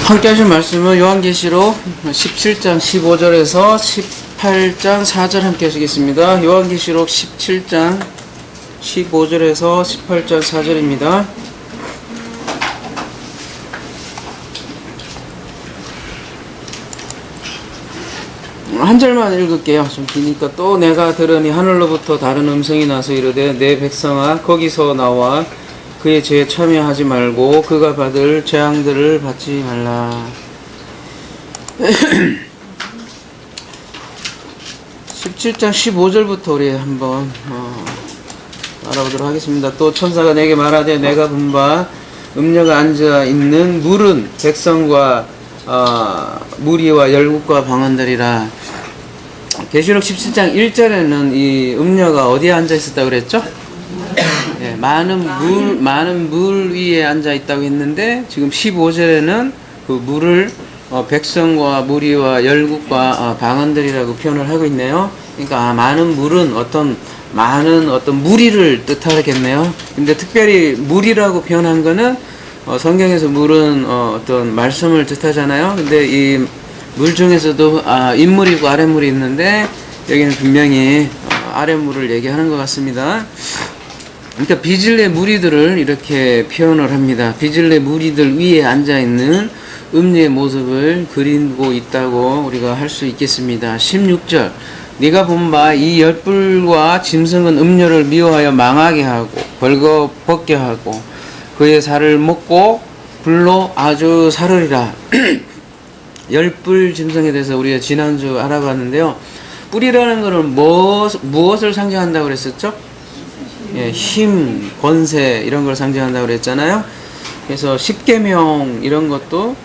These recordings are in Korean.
함께 하실 말씀은 요한계시록 17장 15절에서 18장 4절 함께 하시겠습니다. 요한계시록 17장 15절에서 18장 4절입니다. 한 절만 읽을게요. 좀 기니까. 또 내가 들으니 하늘로부터 다른 음성이 나서 이르되 내 백성아 거기서 나와 그의 죄에 참여하지 말고 그가 받을 재앙들을 받지 말라. 17장 15절부터 우리 한번 알아보도록 하겠습니다. 또 천사가 내게 말하되 내가 본 바 음녀가 앉아 있는 물은 백성과 무리와 열국과 방언들이라. 계시록 17장 1절에는 이 음녀가 어디에 앉아 있었다고 그랬죠? 예, 많은 물 위에 앉아 있다고 했는데, 지금 15절에는 그 물을 백성과 무리와 열국과 방언들이라고 표현을 하고 있네요. 그러니까 많은 물은 많은 무리를 뜻하겠네요. 근데 특별히 물이라고 표현한 거는 성경에서 물은 어떤 말씀을 뜻하잖아요. 근데 이 물 중에서도 윗물이고 아랫물이 있는데, 여기는 분명히 아랫물을 얘기하는 것 같습니다. 그러니까 비질레 무리들을 이렇게 표현을 합니다. 비질레 무리들 위에 앉아있는 음녀의 모습을 그리고 있다고 우리가 할 수 있겠습니다. 16절 네가 본 바 이 열불과 짐승은 음녀를 미워하여 망하게 하고 벌거벗게 하고 그의 살을 먹고 불로 아주 사르리라. 열불 짐승에 대해서 우리가 지난주 알아봤는데요. 뿔이라는 것은 무엇을 상징한다고 그랬었죠? 예, 힘, 권세 이런 걸 상징한다고 그랬잖아요. 그래서 십계명 이런 것도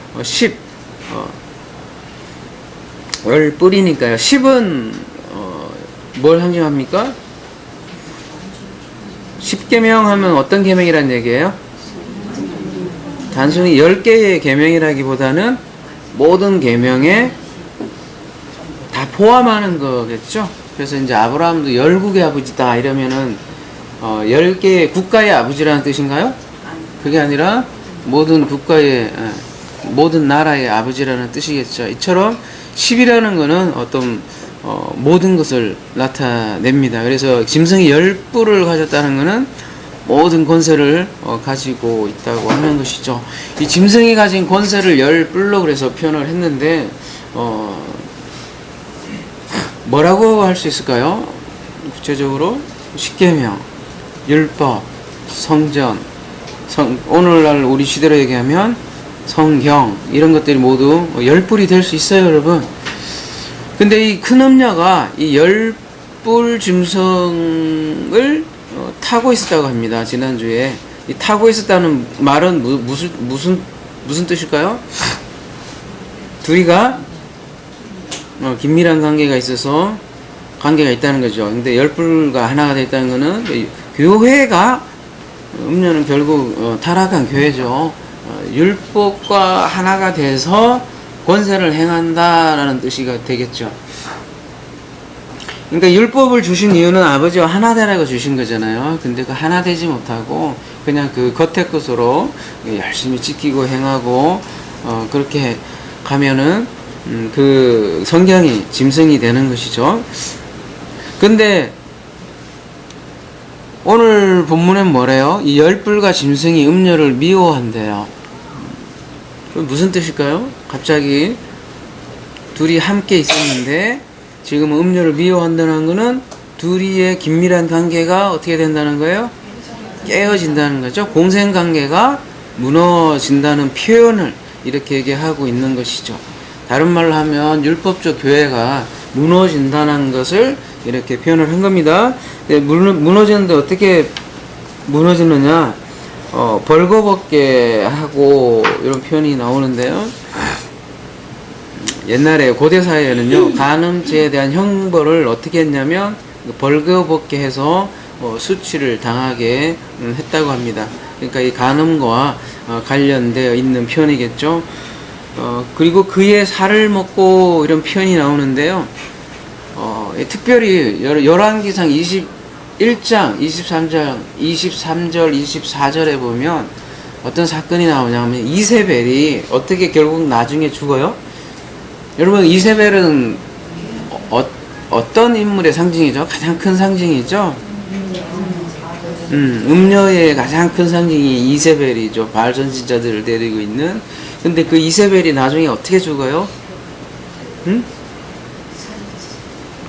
열뿔이니까요. 10은 뭘 상징합니까? 십계명 하면 어떤 계명이란 얘기예요? 단순히 10개의 계명이라기보다는 모든 계명에 다 포함하는 거겠죠. 그래서 이제 아브라함도 열국의 아버지다 이러면은 10개의 국가의 아버지라는 뜻인가요? 그게 아니라 모든 국가의, 모든 나라의 아버지라는 뜻이겠죠. 이처럼 10이라는 것은 어떤 모든 것을 나타냅니다. 그래서 짐승이 10뿔을 가졌다는 것은 모든 권세를 가지고 있다고 하는 것이죠. 이 짐승이 가진 권세를 10뿔로 그래서 표현을 했는데 뭐라고 할 수 있을까요? 구체적으로 십계명, 율법, 성전, 오늘날 우리 시대로 얘기하면 성경 이런 것들이 모두 10뿔이 될 수 있어요, 여러분. 근데 이 큰 음녀가 이 10뿔 짐승을 타고 있었다고 합니다. 지난주에. 이 타고 있었다는 말은 무슨 뜻일까요? 둘이가 긴밀한 관계가 있어서 관계가 있다는 거죠. 근데 열불과 하나가 됐다는 거는 교회가, 음녀는 결국 타락한 교회죠. 율법과 하나가 돼서 권세를 행한다라는 뜻이 되겠죠. 그러니까 율법을 주신 이유는 아버지와 하나 되라고 주신 거잖아요. 근데 그 하나 되지 못하고 그냥 그 겉의 것으로 열심히 지키고 행하고 그렇게 가면은 그 성경이 짐승이 되는 것이죠. 근데 오늘 본문엔 뭐래요? 이 열불과 짐승이 음녀를 미워한대요. 무슨 뜻일까요? 갑자기 둘이 함께 있었는데 지금 음녀를 미워한다는 것은 둘이의 긴밀한 관계가 어떻게 된다는 거예요? 깨어진다는 거죠. 공생관계가 무너진다는 표현을 이렇게 얘기하고 있는 것이죠. 다른 말로 하면 율법적 교회가 무너진다는 것을 이렇게 표현을 한 겁니다. 무너지는데 어떻게 무너지느냐? 벌거벗게 하고 이런 표현이 나오는데요. 옛날에 고대 사회에는요, 간음죄에 대한 형벌을 어떻게 했냐면 벌거벗게 해서 수치를 당하게 했다고 합니다. 그러니까 이 간음과 관련되어 있는 표현이겠죠. 그리고 그의 살을 먹고 이런 표현이 나오는데요. 특별히 열왕기상 21장 23절 24절에 보면 어떤 사건이 나오냐면 이세벨이 어떻게 결국 나중에 죽어요? 여러분 이세벨은 어떤 인물의 상징이죠? 가장 큰 상징이죠? 음녀의 가장 큰 상징이 이세벨이죠. 바알 선지자들을 데리고 있는. 근데 그 이세벨이 나중에 어떻게 죽어요?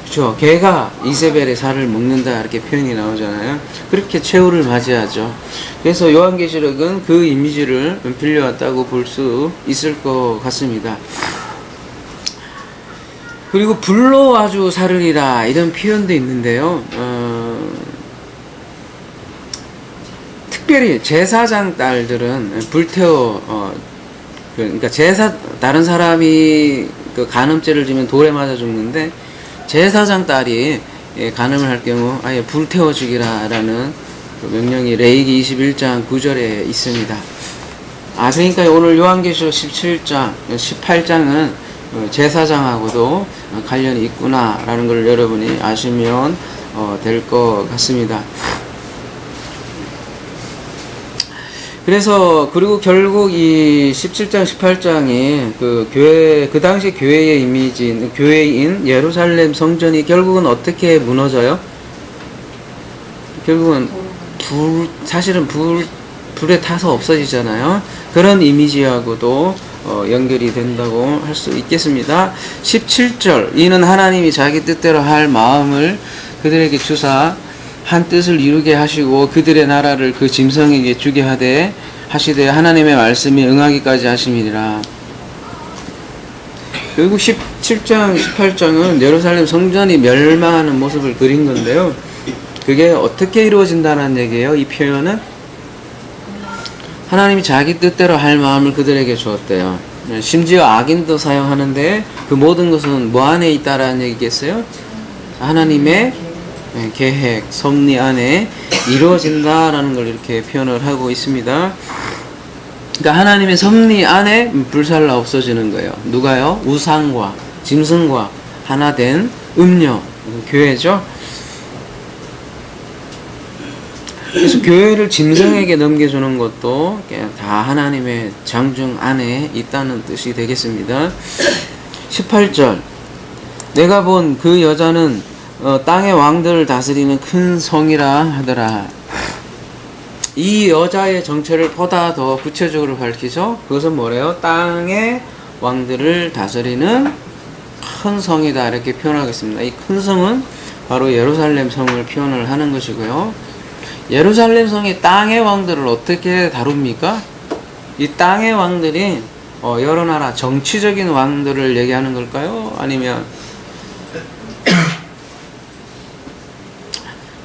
그렇죠. 개가 이세벨의 살을 먹는다 이렇게 표현이 나오잖아요. 그렇게 최후를 맞이하죠. 그래서 요한계시록은 그 이미지를 빌려왔다고 볼 수 있을 것 같습니다. 그리고 불로 아주 사르리라 이런 표현도 있는데요. 특별히 제사장 딸들은 불태워 그러니까 다른 사람이 그 간음죄를 지면 돌에 맞아 죽는데 제사장 딸이 간음을 할 경우 아예 불태워 죽이라라는 그 명령이 레위기 21장 9절에 있습니다. 그러니까 오늘 요한계시록 17장, 18장은 제사장하고도 관련이 있구나라는 걸 여러분이 아시면 될 것 같습니다. 그래서 그리고 결국 이 17장 18장이 그 당시 교회의 이미지인 교회인 예루살렘 성전이 결국은 어떻게 무너져요? 결국은 사실은 불에 타서 없어지잖아요. 그런 이미지하고도 연결이 된다고 할 수 있겠습니다. 17절 이는 하나님이 자기 뜻대로 할 마음을 그들에게 주사 한 뜻을 이루게 하시고 그들의 나라를 그 짐승에게 주게 하시되 하나님의 말씀이 응하기까지 하심이니라. 결국 17장 18장은 예루살렘 성전이 멸망하는 모습을 그린 건데요. 그게 어떻게 이루어진다는 얘기예요. 이 표현은 하나님이 자기 뜻대로 할 마음을 그들에게 주었대요. 심지어 악인도 사용하는데 그 모든 것은 뭐 안에 있다라는 얘기겠어요? 하나님의 계획, 섭리 안에 이루어진다라는 걸 이렇게 표현을 하고 있습니다. 그러니까 하나님의 섭리 안에 불살라 없어지는 거예요. 누가요? 우상과 짐승과 하나 된 음녀, 교회죠. 그래서 교회를 짐승에게 넘겨주는 것도 다 하나님의 장중 안에 있다는 뜻이 되겠습니다. 18절 내가 본 그 여자는 땅의 왕들을 다스리는 큰 성이라 하더라. 이 여자의 정체를 보다 더 구체적으로 밝히죠. 그것은 뭐래요? 땅의 왕들을 다스리는 큰 성이다 이렇게 표현하겠습니다. 이 큰 성은 바로 예루살렘 성을 표현을 하는 것이고요. 예루살렘 성이 땅의 왕들을 어떻게 다룹니까? 이 땅의 왕들이 여러 나라 정치적인 왕들을 얘기하는 걸까요? 아니면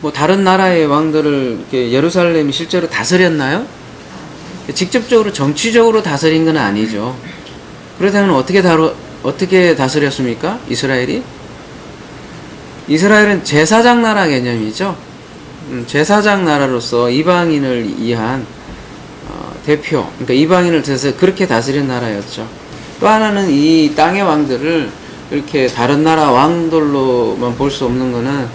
뭐 다른 나라의 왕들을 이렇게 예루살렘이 실제로 다스렸나요? 직접적으로 정치적으로 다스린 건 아니죠. 그렇다면 어떻게 다스렸습니까? 이스라엘이? 이스라엘은 제사장 나라 개념이죠. 제사장 나라로서 이방인을 위한 대표, 그러니까 이방인을 대해서 그렇게 다스린 나라였죠. 또 하나는 이 땅의 왕들을 이렇게 다른 나라 왕들로만 볼 수 없는 것은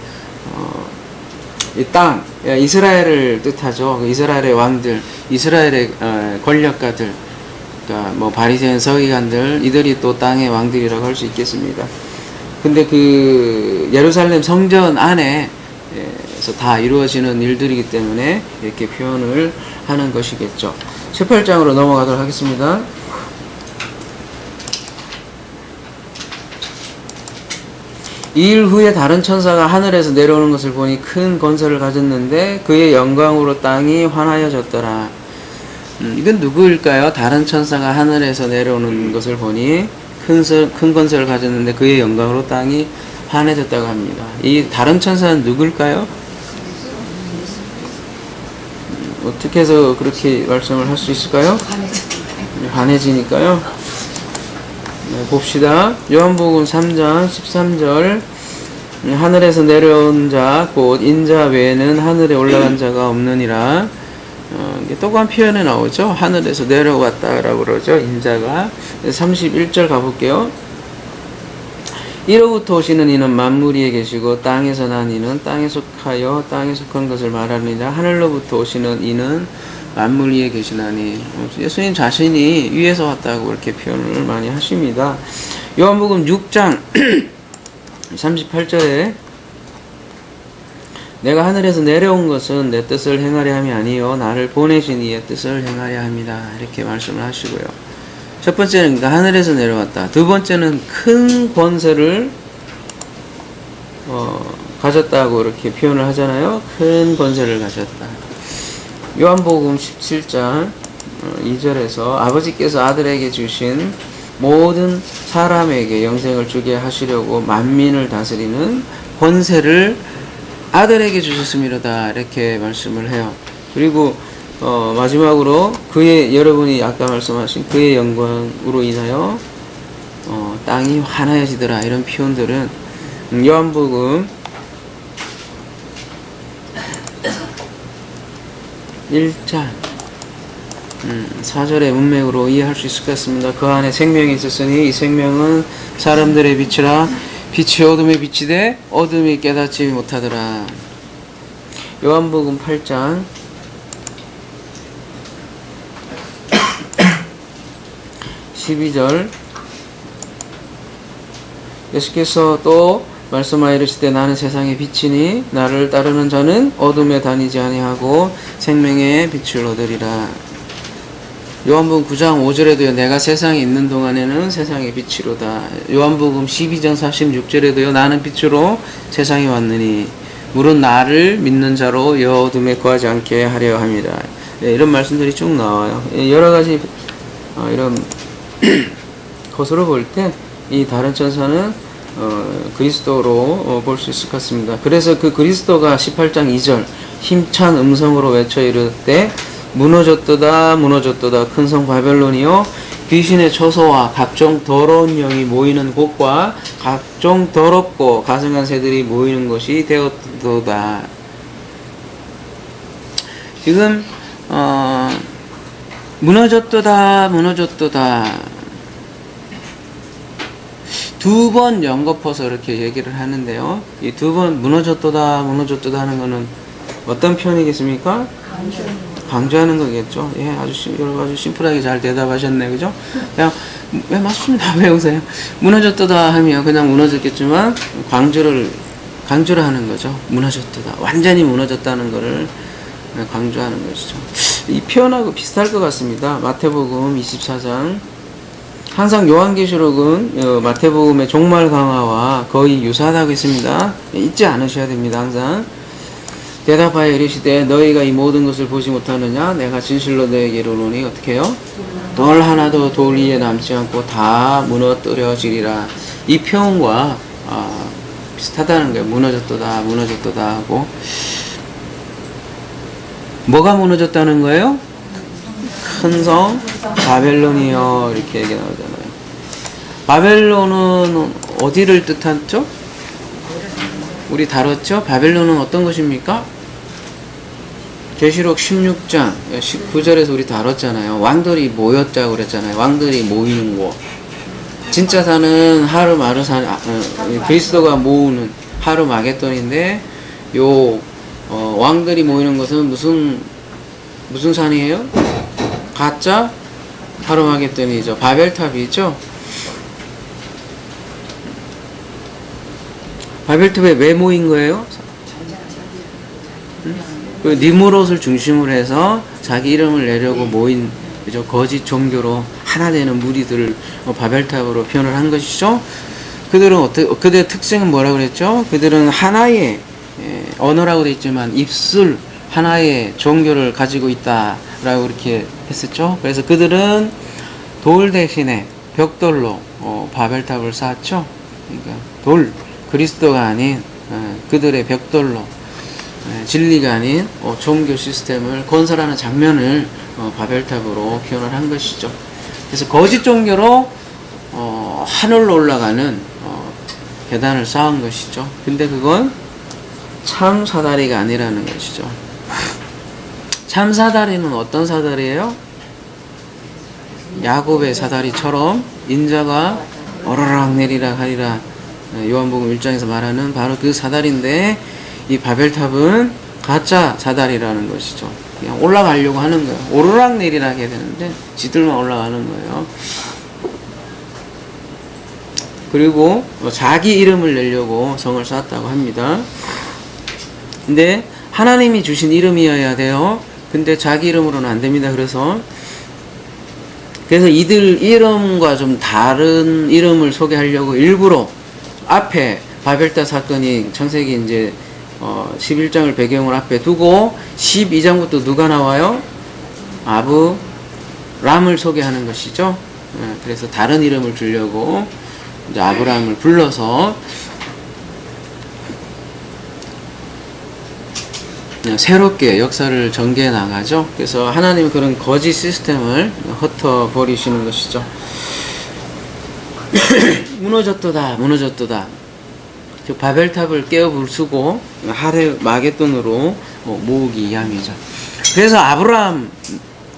이 땅, 이스라엘을 뜻하죠. 이스라엘의 왕들, 이스라엘의 권력가들, 그러니까 뭐 바리새인 서기관들, 이들이 또 땅의 왕들이라고 할 수 있겠습니다. 근데 그 예루살렘 성전 안에서 다 이루어지는 일들이기 때문에 이렇게 표현을 하는 것이겠죠. 18장으로 넘어가도록 하겠습니다. 이 일 후에 다른 천사가 하늘에서 내려오는 것을 보니 큰 건설을 가졌는데 그의 영광으로 땅이 환하여졌더라. 이건 누구일까요? 다른 천사가 하늘에서 내려오는 것을 보니 큰 건설을 가졌는데 그의 영광으로 땅이 환해졌다고 합니다. 이 다른 천사는 누구일까요? 어떻게 해서 그렇게 말씀을 할 수 있을까요? 환해지니까요. 네, 봅시다. 요한복음 3장 13절 하늘에서 내려온 자 곧 인자 외에는 하늘에 올라간 자가 없느니라. 이게 똑같은 표현에 나오죠. 하늘에서 내려왔다라고 그러죠. 인자가. 31절 가볼게요. 이로부터 오시는 이는 만물 위에 계시고 땅에서 난 이는 땅에 속하여 땅에 속한 것을 말하느니라. 하늘로부터 오시는 이는 만물 위에 계시나니. 예수님 자신이 위에서 왔다고 이렇게 표현을 많이 하십니다. 요한복음 6장 38절에 내가 하늘에서 내려온 것은 내 뜻을 행하려 함이 아니요 나를 보내신 이의 뜻을 행하려 함이다. 이렇게 말씀을 하시고요. 첫 번째는 그러니까 하늘에서 내려왔다. 두 번째는 큰 권세를 가졌다고 이렇게 표현을 하잖아요. 큰 권세를 가졌다. 요한복음 17장 2절에서 아버지께서 아들에게 주신 모든 사람에게 영생을 주게 하시려고 만민을 다스리는 권세를 아들에게 주셨음이로다. 이렇게 말씀을 해요. 그리고 마지막으로 여러분이 아까 말씀하신 그의 영광으로 인하여 땅이 환하여지더라. 이런 표현들은 요한복음 1장 4절의 문맥으로 이해할 수 있을 것 같습니다. 그 안에 생명이 있었으니 이 생명은 사람들의 빛이라 빛이 어둠에 비치되 어둠이 깨닫지 못하더라. 요한복음 8장 12절 예수께서 또 말씀하여 이르시되 나는 세상의 빛이니 나를 따르는 자는 어둠에 다니지 아니하고 생명의 빛을 얻으리라. 요한복음 9장 5절에도요 내가 세상에 있는 동안에는 세상의 빛이로다. 요한복음 12장 46절에도요 나는 빛으로 세상에 왔느니 물은 나를 믿는 자로 어둠에 거하지 않게 하려 함이라. 이런 말씀들이 쭉 나와요. 여러 가지 이런 것으로 볼 때 이 다른 천사는 그리스도로 볼 수 있을 것 같습니다. 그래서 그 그리스도가 18장 2절 힘찬 음성으로 외쳐 이르되 무너졌도다 무너졌도다 큰 성 바벨론이요 귀신의 처소와 각종 더러운 영이 모이는 곳과 각종 더럽고 가증한 새들이 모이는 곳이 되었도다. 지금 무너졌도다 무너졌도다 두 번 연거퍼서 이렇게 얘기를 하는데요. 이 두 번 무너졌도다 무너졌도다 하는 거는 어떤 표현이겠습니까? 강조하는 거겠죠. 예, 아주 심플하게 잘 대답하셨네, 그죠? 그냥 왜 맞습니다. 왜 웃어요? 무너졌도다 하면 그냥 무너졌겠지만 강조를 하는 거죠. 무너졌도다, 완전히 무너졌다는 거를 강조하는 것이죠. 이 표현하고 비슷할 것 같습니다. 마태복음 24장. 항상 요한계시록은 마태복음의 종말 강화와 거의 유사하다고 했습니다. 잊지 않으셔야 됩니다. 항상 대답하여 이르시되 너희가 이 모든 것을 보지 못하느냐? 내가 진실로 너에게 이르노니 어떻게 해요? 돌 하나도 돌 위에 남지 않고 다 무너뜨려지리라. 이 표현과 비슷하다는 거예요. 무너졌도다 무너졌도다 하고 뭐가 무너졌다는 거예요? 큰 성 바벨론이요 이렇게 얘기 나오잖아요. 바벨론은 어디를 뜻하죠? 우리 다뤘죠? 바벨론은 어떤 것입니까? 계시록 16장 19절에서 우리 다뤘잖아요. 왕들이 모였자고 그랬잖아요. 왕들이 모이는 곳. 진짜 사는 하르마르산 그리스도가 모으는 하르마게돈인데 요 왕들이 모이는 것은 무슨 산이에요? 가짜 하르마게돈이죠. 바벨탑이죠. 바벨탑에 왜 모인 거예요? 그 니무롯을 중심으로 해서 자기 이름을 내려고 모인 그죠? 거짓 종교로 하나 되는 무리들을 바벨탑으로 표현을 한 것이죠. 그들의 특징은 뭐라고 그랬죠? 그들은 하나의 언어라고 되어 있지만 입술 하나의 종교를 가지고 있다라고 이렇게 했었죠. 그래서 그들은 돌 대신에 벽돌로 바벨탑을 쌓았죠. 그러니까 그리스도가 아닌 그들의 벽돌로 진리가 아닌 종교 시스템을 건설하는 장면을 바벨탑으로 표현을 한 것이죠. 그래서 거짓 종교로 하늘로 올라가는 계단을 쌓은 것이죠. 근데 그건 참 사다리가 아니라는 것이죠. 참 사다리는 어떤 사다리예요? 야곱의 사다리처럼 인자가 오르락 내리락 하리라 요한복음 1장에서 말하는 바로 그 사다리인데 이 바벨탑은 가짜 사다리라는 것이죠. 그냥 올라가려고 하는 거예요. 오르락 내리락 해야 되는데 지들만 올라가는 거예요. 그리고 자기 이름을 내려고 성을 쌓았다고 합니다. 근데 하나님이 주신 이름이어야 돼요. 근데 자기 이름으로는 안 됩니다. 그래서 이들 이름과 좀 다른 이름을 소개하려고 일부러 앞에 바벨탑 사건이 창세기 이제 11장을 배경으로 앞에 두고 12장부터 누가 나와요? 아브람을 소개하는 것이죠. 그래서 다른 이름을 주려고 이제 아브람을 불러서 새롭게 역사를 전개해 나가죠. 그래서 하나님은 그런 거짓 시스템을 흩어 버리시는 것이죠. 무너졌도다. 저 바벨탑을 깨어 부수고 마게돈으로 모으기 위함이죠. 그래서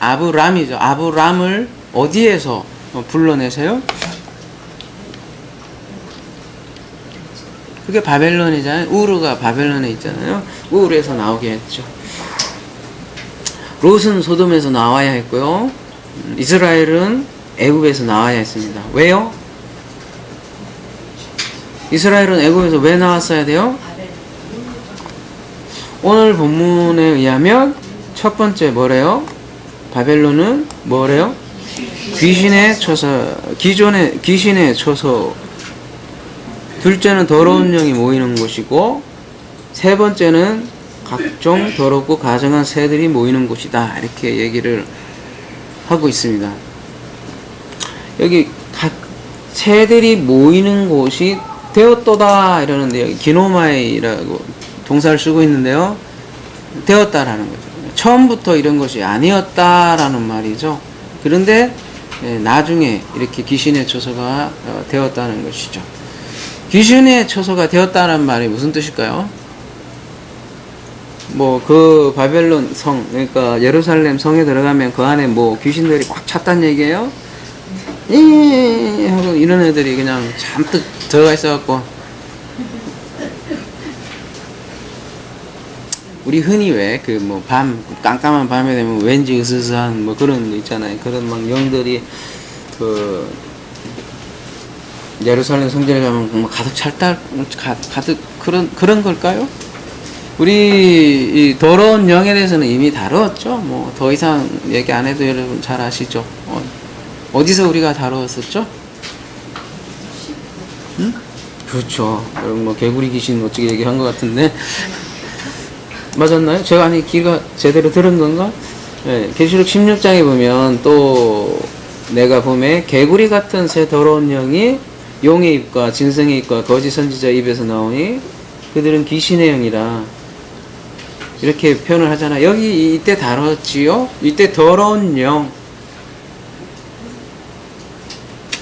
아브람이죠. 아브람을 어디에서 불러내세요? 그게 바벨론이잖아요. 우르가 바벨론에 있잖아요. 우르에서 나오게 했죠. 롯은 소돔에서 나와야 했고요. 이스라엘은 애굽에서 나와야 했습니다. 왜요? 이스라엘은 애굽에서 왜 나왔어야 돼요? 오늘 본문에 의하면 첫 번째 뭐래요? 바벨론은 뭐래요? 귀신의 처소. 둘째는 더러운 영이 모이는 곳이고, 세 번째는 각종 더럽고 가증한 새들이 모이는 곳이다. 이렇게 얘기를 하고 있습니다. 여기 새들이 모이는 곳이 되었도다 이러는데, 여기 기노마이라고 동사를 쓰고 있는데요. 되었다라는 거죠. 처음부터 이런 것이 아니었다라는 말이죠. 그런데 나중에 이렇게 귀신의 처소가 되었다는 것이죠. 귀신의 처소가 되었다는 말이 무슨 뜻일까요? 그 바벨론 성, 그러니까 예루살렘 성에 들어가면 그 안에 귀신들이 꽉 찼단 얘기예요? 하고 이런 애들이 그냥 잔뜩 들어가 있어갖고, 우리 흔히 왜 깜깜한 밤에 되면 왠지 으스스한 그런 거 있잖아요. 그런 영들이 예루살렘 성전에 가면 가득 가득 그런 걸까요? 우리 이 더러운 영에 대해서는 이미 다루었죠. 더 이상 얘기 안 해도 여러분 잘 아시죠. 어디서 우리가 다루었었죠? 응? 그렇죠. 여러분 개구리 귀신 어떻게 얘기한 것 같은데 맞았나요? 제가 귀가 제대로 들은 건가? 네, 계시록 16장에 보면 또 내가 봄에 개구리 같은 새 더러운 영이 용의 입과 짐승의 입과 거짓 선지자 입에서 나오니 그들은 귀신의 영이라 이렇게 표현을 하잖아. 여기 이때 다뤘지요. 이때 더러운 영,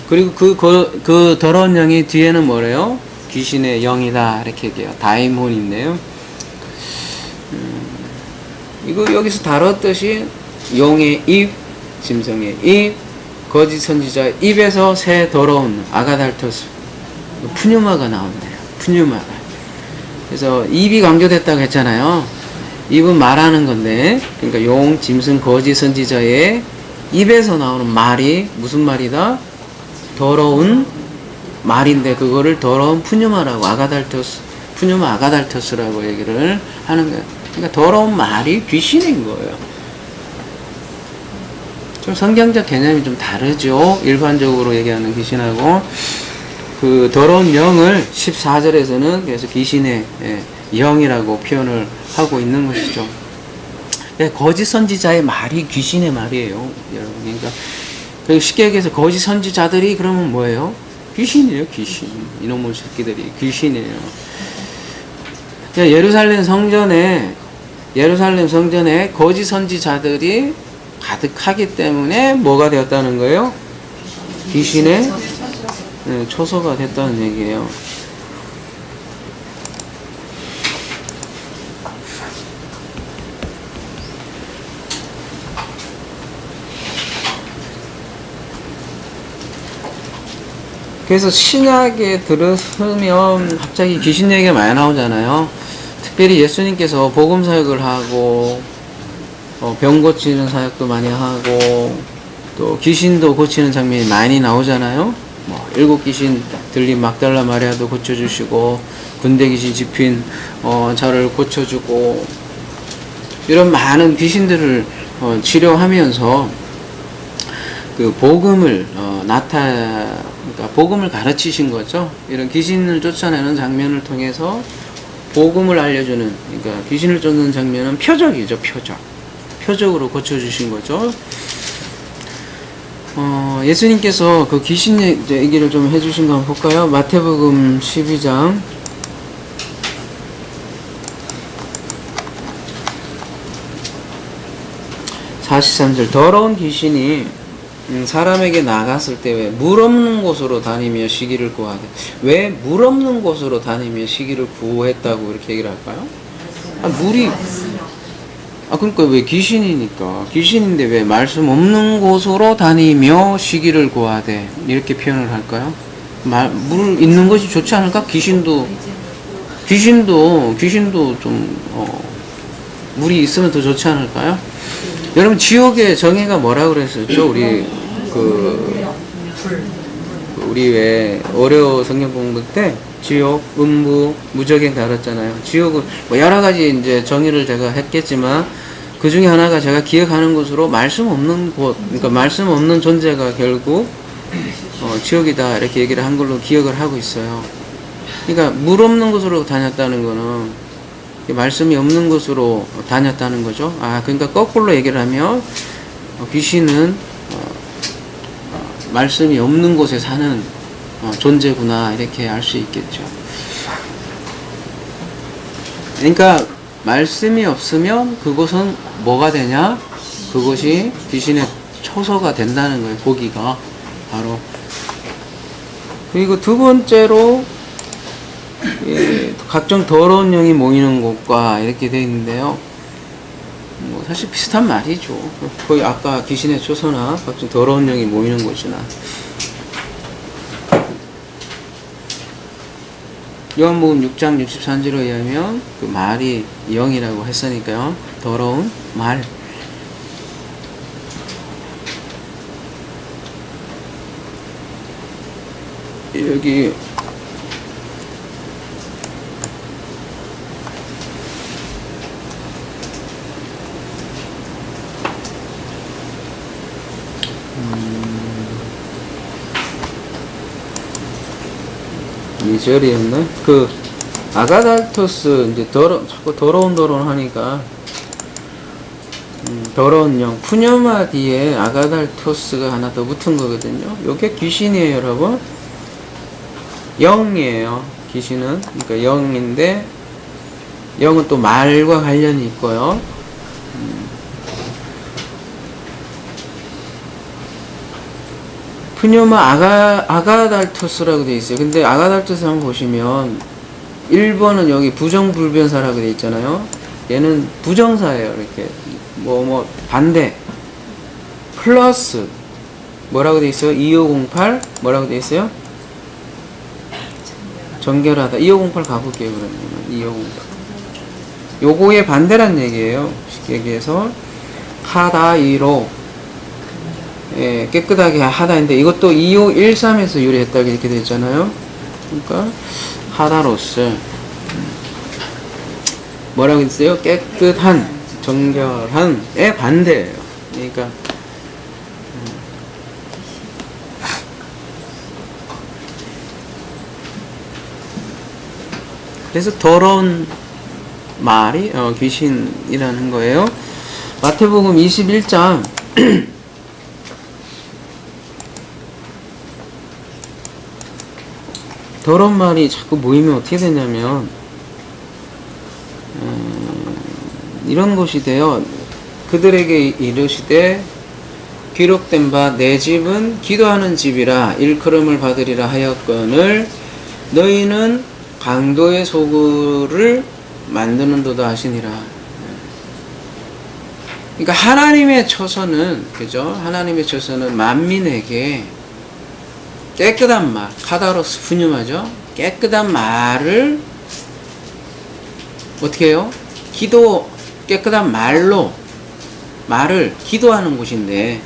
그리고 그 더러운 영이 뒤에는 뭐래요? 귀신의 영이다 이렇게 얘기해요. 다이몬이 있네요. 이거 여기서 다뤘듯이 용의 입, 짐승의 입, 거짓 선지자 입에서 새 더러운 아가달토스 푸뉴마가 나온대요. 푸뉴마가. 그래서 입이 강조됐다고 했잖아요. 입은 말하는 건데, 그러니까 용, 짐승, 거짓 선지자의 입에서 나오는 말이 무슨 말이다? 더러운 말인데 그거를 더러운 푸뉴마라고 푸뉴마 아가달토스라고 얘기를 하는 거예요. 그러니까 더러운 말이 귀신인 거예요. 좀 성경적 개념이 좀 다르죠. 일반적으로 얘기하는 귀신하고. 그 더러운 영을 14절에서는 그래서 귀신의 영이라고 표현을 하고 있는 것이죠. 거짓 선지자의 말이 귀신의 말이에요, 여러분. 그러니까 쉽게 얘기해서 거짓 선지자들이 그러면 뭐예요? 귀신이에요, 귀신. 이놈의 새끼들이 귀신이에요. 예루살렘 성전에 거짓 선지자들이 가득하기 때문에 뭐가 되었다는 거예요? 귀신의 초소가 됐다는 얘기예요. 그래서 신약에 들으면 갑자기 귀신 얘기가 많이 나오잖아요. 특별히 예수님께서 복음 사역을 하고 병 고치는 사역도 많이 하고, 또 귀신도 고치는 장면이 많이 나오잖아요. 뭐 7귀신 들린 막달라 마리아도 고쳐주시고, 군대 귀신 집힌 자를 고쳐주고, 이런 많은 귀신들을 치료하면서 그 복음을 그러니까 복음을 가르치신 거죠. 이런 귀신을 쫓아내는 장면을 통해서 복음을 알려주는, 그러니까 귀신을 쫓는 장면은 표적이죠. 표적으로 고쳐주신 거죠. 예수님께서 그 귀신 얘기를 좀 해주신 거 한번 볼까요? 마태복음 12장 43절. 더러운 귀신이 사람에게 나갔을 때 왜 물 없는 곳으로 다니며 시기를 구하되, 왜 물 없는 곳으로 다니며 시기를 구했다고 이렇게 얘기를 할까요? 그러니까 왜 귀신인데 왜 말씀 없는 곳으로 다니며 시기를 구하되 이렇게 표현을 할까요? 물 있는 것이 좋지 않을까? 귀신도 좀 물이 있으면 더 좋지 않을까요? 여러분, 지옥의 정의가 뭐라 그랬었죠? 우리 왜 어려워 성경 공부 때 지옥, 음부, 무적행 다뤘잖아요. 지옥은 뭐 여러 가지 이제 정의를 제가 했겠지만, 그 중에 하나가 제가 기억하는 것으로 말씀 없는 곳, 그러니까 말씀 없는 존재가 결국 지옥이다 이렇게 얘기를 한 걸로 기억을 하고 있어요. 그러니까 물 없는 곳으로 다녔다는 거는 말씀이 없는 곳으로 다녔다는 거죠. 그러니까 거꾸로 얘기를 하면 귀신은 말씀이 없는 곳에 사는 존재구나 이렇게 알 수 있겠죠. 그러니까 말씀이 없으면 그곳은 뭐가 되냐? 그것이 귀신의 초소가 된다는 거예요. 고기가 바로. 그리고 두 번째로 각종 더러운 영이 모이는 곳과 이렇게 되어 있는데요. 뭐 사실 비슷한 말이죠. 거의 아까 귀신의 초소나 각종 더러운 영이 모이는 곳이나. 요한복음 6장 63절에 의하면 그 말이 영이라고 했으니까요. 더러운 말. 여기 이 절이었나? 그 아가달토스 이제 자꾸 더러운 하니까 더러운 영 푸녀마 뒤에 아가달토스가 하나 더 붙은 거거든요. 요게 귀신이에요, 여러분. 영이에요. 귀신은 그러니까 영인데, 영은 또 말과 관련이 있고요. 푸뇨마 아가달토스라고 되어 있어요. 근데 아가달토스 한번 보시면 1번은 여기 부정불변사라고 되어 있잖아요. 얘는 부정사예요. 이렇게 반대 플러스 뭐라고 되어 있어요? 2508 뭐라고 되어 있어요? 정결하다. 2508 가볼게요. 그러면 2508 요거의 반대란 얘기예요. 쉽게 얘기해서 하다이로 깨끗하게 하다인데, 이것도 2513에서 유래했다고 이렇게 되어 있잖아요. 그러니까 하다로스 뭐라고 했어요? 깨끗한, 정결한의 반대예요. 그러니까 그래서 더러운 말이 귀신이라는 거예요. 마태복음 21장 더러운 말이 자꾸 모이면 어떻게 되냐면 이런 것이 돼요. 그들에게 이르시되 기록된 바 내 집은 기도하는 집이라 일컬음을 받으리라 하였거늘 너희는 강도의 소굴을 만드는도다 하시니라. 그러니까 하나님의 처소는, 그죠? 하나님의 처소는 만민에게 깨끗한 말, 카다로스 푸뉴마죠? 깨끗한 말을 어떻게 해요? 깨끗한 말로 말을 기도하는 곳인데,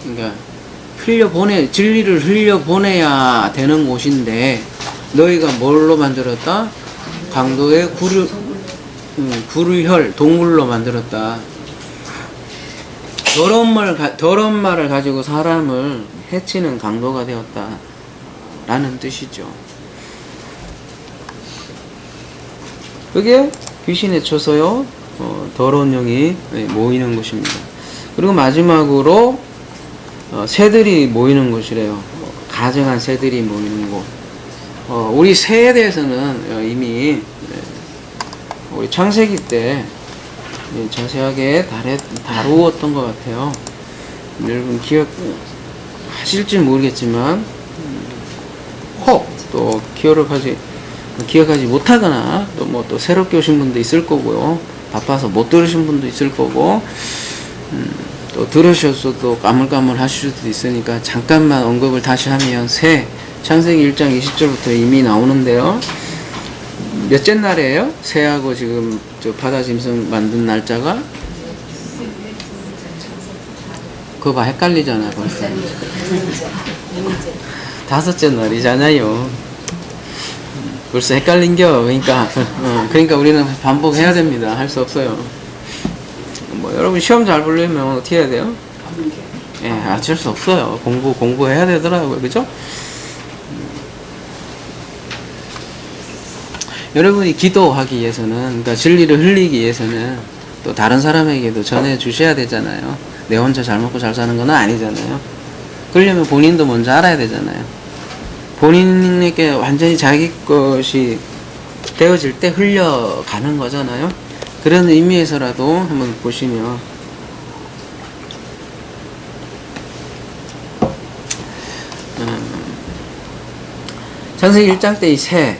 그러니까 진리를 흘려보내야 되는 곳인데, 너희가 뭘로 만들었다? 강도의 구류혈, 동물로 만들었다. 더러운 말을 가지고 사람을 해치는 강도가 되었다. 라는 뜻이죠. 그게 귀신에 쳐서요, 더러운 영이 모이는 곳입니다. 그리고 마지막으로, 새들이 모이는 곳이래요. 가정한 새들이 모이는 곳. 우리 새에 대해서는 이미 우리 창세기 때 자세하게 다루었던 것 같아요. 여러분 기억하실지 모르겠지만, 혹 또 기억하지 못하거나 또 새롭게 오신 분도 있을 거고요. 바빠서 못 들으신 분도 있을 거고, 또 들으셔서도 까물까물 하실 수도 있으니까 잠깐만 언급을 다시 하면, 창세기 1장 20절부터 이미 나오는데요. 몇째 날이에요? 새하고 지금 저 바다 짐승 만든 날짜가? 그거 봐, 헷갈리잖아 벌써. 다섯째 날이잖아요. 벌써 헷갈린겨. 그러니까 우리는 반복해야 됩니다. 할 수 없어요. 여러분 시험 잘 보려면 어떻게 해야 돼요? 어쩔 수 없어요. 공부해야 되더라고요. 그죠? 여러분이 기도하기 위해서는, 그러니까 진리를 흘리기 위해서는 또 다른 사람에게도 전해 주셔야 되잖아요. 내 혼자 잘 먹고 잘 사는 건 아니잖아요. 그러려면 본인도 먼저 알아야 되잖아요. 본인에게 완전히 자기 것이 되어질 때 흘려가는 거잖아요. 그런 의미에서라도 한번 보시면, 창세기 1장 때 이 새,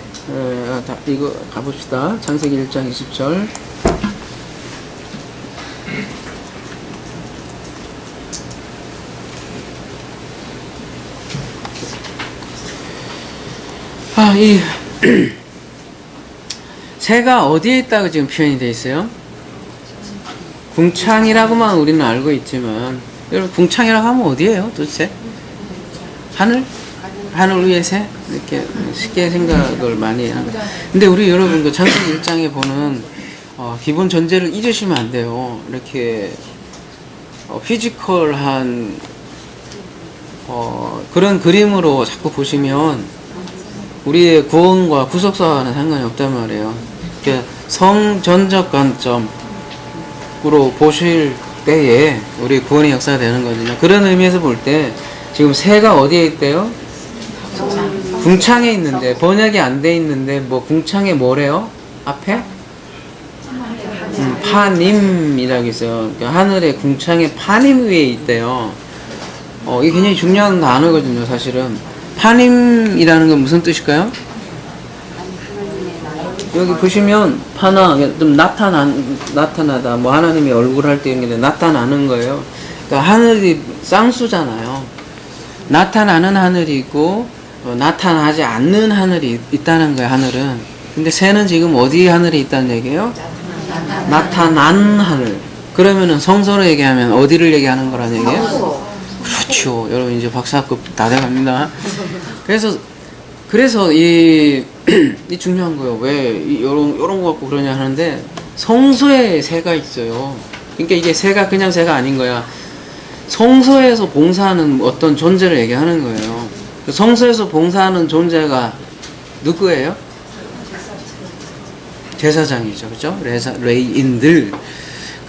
이거 가봅시다. 창세기 1장 20절. 이 새가 어디에 있다고 지금 표현이 되어 있어요? 궁창이라고만 우리는 알고 있지만, 여러분 궁창이라고 하면 어디예요 도대체? 하늘 위의 새? 이렇게 쉽게 생각을 많이 하는 거예요. 근데 우리 여러분 그 창세기 1장에 보는 기본 전제를 잊으시면 안 돼요. 이렇게 피지컬한 그런 그림으로 자꾸 보시면 우리의 구원과 구속사와는 상관이 없단 말이에요. 성전적 관점으로 보실 때에 우리 구원의 역사가 되는 거거든요. 그런 의미에서 볼 때 지금 새가 어디에 있대요? 궁창에 있는데, 번역이 안 돼 있는데 궁창에 뭐래요? 앞에? 파님이라고 있어요. 그러니까 하늘의 궁창에 파님 위에 있대요. 이게 굉장히 중요한 단어거든요. 사실은 파님이라는 건 무슨 뜻일까요? 여기 보시면 파나, 좀 나타나다, 하나님의 얼굴 할 때 나타나는 거예요. 그러니까 하늘이 쌍수잖아요. 나타나는 하늘이 있고 나타나지 않는 하늘이 있다는 거예요. 하늘은. 근데 새는 지금 어디 하늘에 있다는 얘기예요? 나타난 하늘. 그러면은 성서로 얘기하면 어디를 얘기하는 거라는 얘기예요? 그렇죠. 여러분 이제 박사학급 다 돼갑니다. 그래서 이 중요한 거예요. 왜 요런 거 갖고 그러냐 하는데, 성소에 새가 있어요. 그러니까 이게 새가 그냥 새가 아닌 거야. 성소에서 봉사하는 어떤 존재를 얘기하는 거예요. 성소에서 봉사하는 존재가 누구예요? 제사장이죠. 그죠? 레이인들.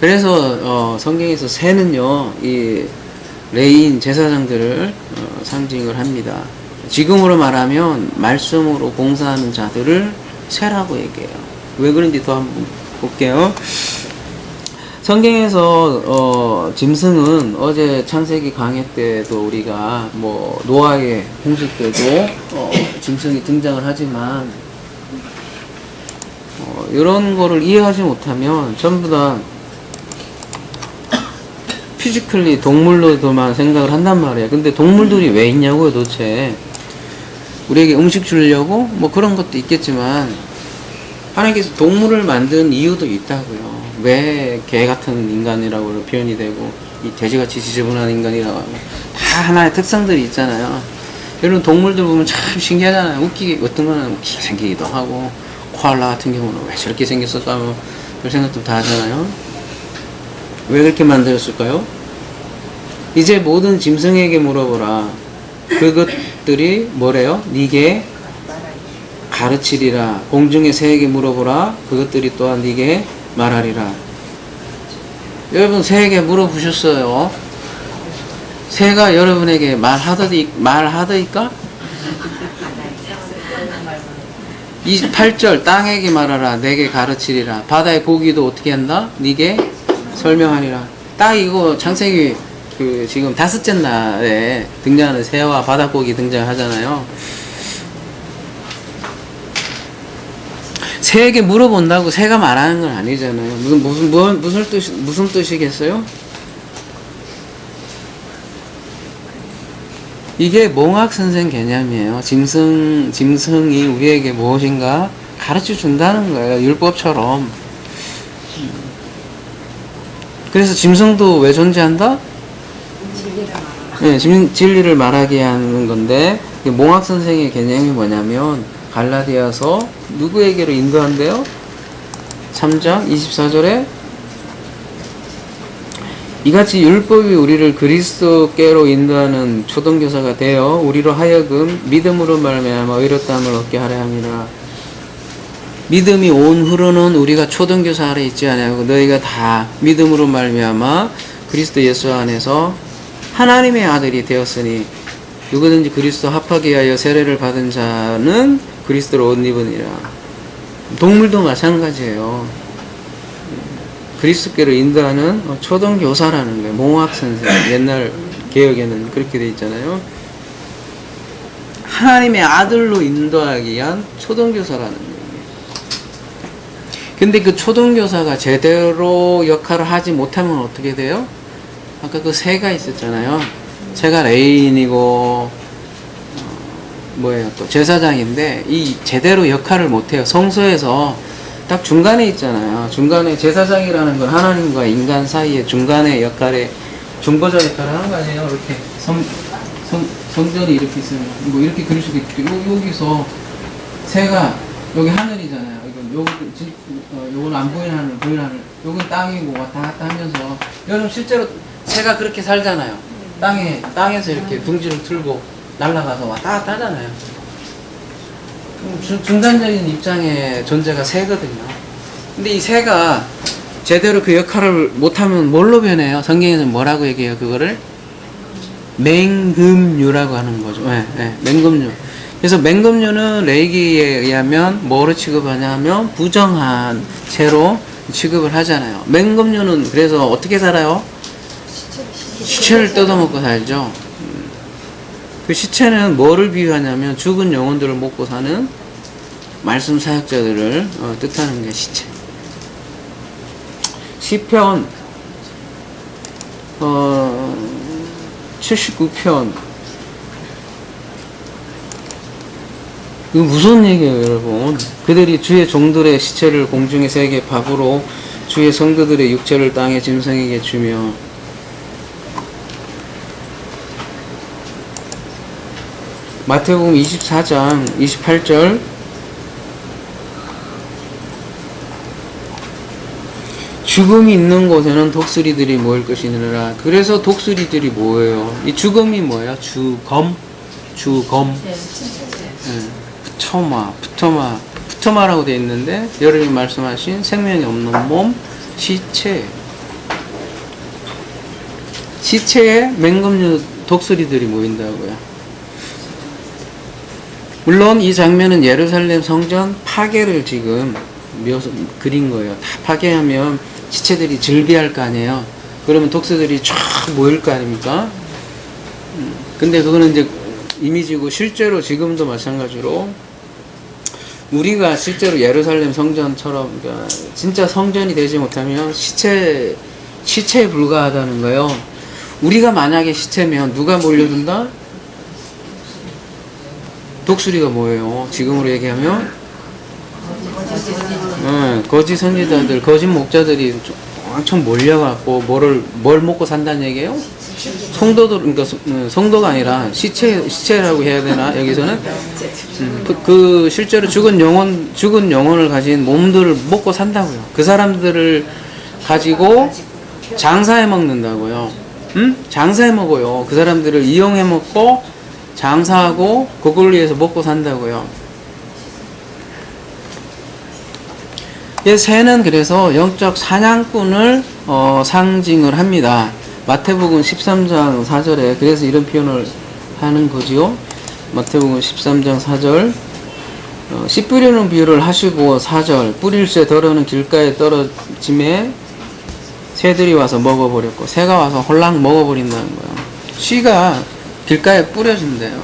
그래서 성경에서 새는요, 이 레이인 제사장들을 상징을 합니다. 지금으로 말하면 말씀으로 봉사하는 자들을 새라고 얘기해요. 왜 그런지 더 한번 볼게요. 성경에서 짐승은 어제 창세기 강의 때도 우리가 노아의 홍수 때도 짐승이 등장을 하지만 이런 거를 이해하지 못하면 전부 다 피지컬리 동물로도만 생각을 한단 말이에요. 근데 동물들이 왜 있냐고요 도대체. 우리에게 음식 주려고 그런 것도 있겠지만 하나님께서 동물을 만든 이유도 있다고요. 왜 개 같은 인간이라고 표현이 되고 이 돼지같이 지저분한 인간이라고 하고 다 하나의 특성들이 있잖아요. 이런 동물들 보면 참 신기하잖아요. 웃기게 어떤 거는 웃기게 생기기도 하고 코알라 같은 경우는 왜 저렇게 생겼을까 뭐 그런 생각도 다 하잖아요. 왜 그렇게 만들었을까요? 이제 모든 짐승에게 물어보라. 그것들이 뭐래요? 네게 가르치리라. 공중의 새에게 물어보라. 그것들이 또한 네게 말하리라. 여러분 새에게 물어보셨어요? 새가 여러분에게 말하더이까? 28절 땅에게 말하라. 내게 가르치리라. 바다의 고기도 어떻게 한다? 네게 설명하리라. 딱 이거 창세기 지금 5째 날에 등장하는 새와 바닷고기 등장하잖아요. 새에게 물어본다고 새가 말하는 건 아니잖아요. 무슨 뜻이겠어요? 이게 몽학선생 개념이에요. 짐승이 우리에게 무엇인가 가르쳐 준다는 거예요. 율법처럼. 그래서 짐승도 왜 존재한다? 네, 진리를 말하게 하는 건데, 몽학선생의 개념이 뭐냐면, 갈라디아서 누구에게로 인도한대요? 3장 24절에 이같이 율법이 우리를 그리스도께로 인도하는 초등교사가 되어 우리로 하여금 믿음으로 말미암아 의롭다함을 얻게 하려 함이라. 믿음이 온 후로는 우리가 초등교사 아래 있지 아니하고 너희가 다 믿음으로 말미암아 그리스도 예수 안에서 하나님의 아들이 되었으니 누구든지 그리스도 합하게 하여 세례를 받은 자는 그리스도로 옷 입으니라. 동물도 마찬가지예요. 그리스도께로 인도하는 초등교사라는 거예요. 몽학선생. 옛날 개혁에는 그렇게 돼 있잖아요. 하나님의 아들로 인도하기 위한 초등교사라는 거예요. 근데 그 초등교사가 제대로 역할을 하지 못하면 어떻게 돼요? 아까 그 새가 있었잖아요. 새가 레인이고 뭐예요? 또 제사장인데 이 제대로 역할을 못해요. 성소에서 딱 중간에 있잖아요. 중간에 제사장이라는 건 하나님과 인간 사이의 중간의 역할에 중보자 역할을 하는 거 아니에요? 이렇게 성전이 이렇게 있으면 뭐 이렇게 그릴 수도 있고 여기서 새가 여기 하늘이잖아요. 요건 안 보이는 하늘, 보이는 하늘. 요건 땅이고 왔다 갔다 하면서 여러분 실제로 새가 그렇게 살잖아요. 땅에서 이렇게 둥지를 틀고 날아가서 왔다 갔다 하잖아요. 중간적인 입장의 존재가 새거든요. 근데 이 새가 제대로 그 역할을 못하면 뭘로 변해요? 성경에서는 뭐라고 얘기해요? 그거를 맹금류라고 하는 거죠. 네, 맹금류. 그래서 맹금류는 레이기에 의하면 뭐로 취급하냐면 부정한 채로 취급을 하잖아요. 맹금류는 그래서 어떻게 살아요? 시체를 뜯어먹고 살죠. 그 시체는 뭐를 비유하냐면 죽은 영혼들을 먹고 사는 말씀 사역자들을 뜻하는 게 시체. 시편 79편 이거 무슨 얘기예요, 여러분? 그들이 주의 종들의 시체를 공중의 새에게 밥으로 주의 성도들의 육체를 땅의 짐승에게 주며 마태복음 24장 28절 죽음이 있는 곳에는 독수리들이 모일 것이니라. 그래서 독수리들이 뭐예요? 이 죽음이 뭐예요? 주검? 네. 부토마라고 되어 있는데 여러분이 말씀하신 생명이 없는 몸, 시체에 맹금류 독수리들이 모인다고요. 물론 이 장면은 예루살렘 성전 파괴를 지금 그린 거예요. 다 파괴하면 시체들이 즐비할 거 아니에요. 그러면 독수리들이 쫙 모일 거 아닙니까? 근데 그거는 이제 이미지고 실제로 지금도 마찬가지로 우리가 실제로 예루살렘 성전처럼 그러니까 진짜 성전이 되지 못하면 시체에 불과하다는 거예요. 우리가 만약에 시체면 누가 몰려든다? 독수리가 뭐예요? 지금으로 얘기하면 거짓 선지자들, 거짓 목자들이 엄청 몰려갖고 뭘 먹고 산다는 얘기예요? 성도들, 그러니까 성도가 아니라 시체라고 해야 되나? 여기서는 실제로 죽은 영혼을 가진 몸들을 먹고 산다고요. 그 사람들을 가지고 장사해 먹는다고요. 장사해 먹어요. 그 사람들을 이용해 먹고 장사하고 그걸 위해서 먹고 산다고요. 새는 그래서 영적 사냥꾼을 상징을 합니다. 마태복음 13장 4절에 그래서 이런 표현을 하는 거지요. 마태복음 13장 4절 씨 뿌리는 비유를 하시고 4절 뿌릴 새 더러는 길가에 떨어짐에 새들이 와서 먹어버렸고 새가 와서 홀랑 먹어버린다는 거예요. 씨가 길가에 뿌려진대요.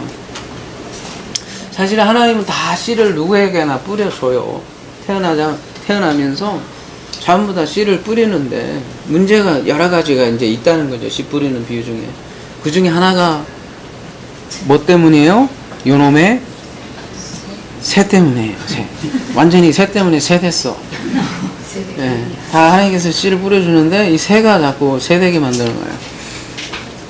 사실 하나님은 다 씨를 누구에게나 뿌려줘요. 태어나면서 전부 다 씨를 뿌리는데 문제가 여러 가지가 이제 있다는 거죠. 씨 뿌리는 비유 중에. 그 중에 하나가 뭐 때문이에요? 요놈의 새 때문이에요. 새. 완전히 새 때문에 새 됐어. 네, 다 하나님께서 씨를 뿌려주는데 이 새가 자꾸 새 되게 만드는 거예요.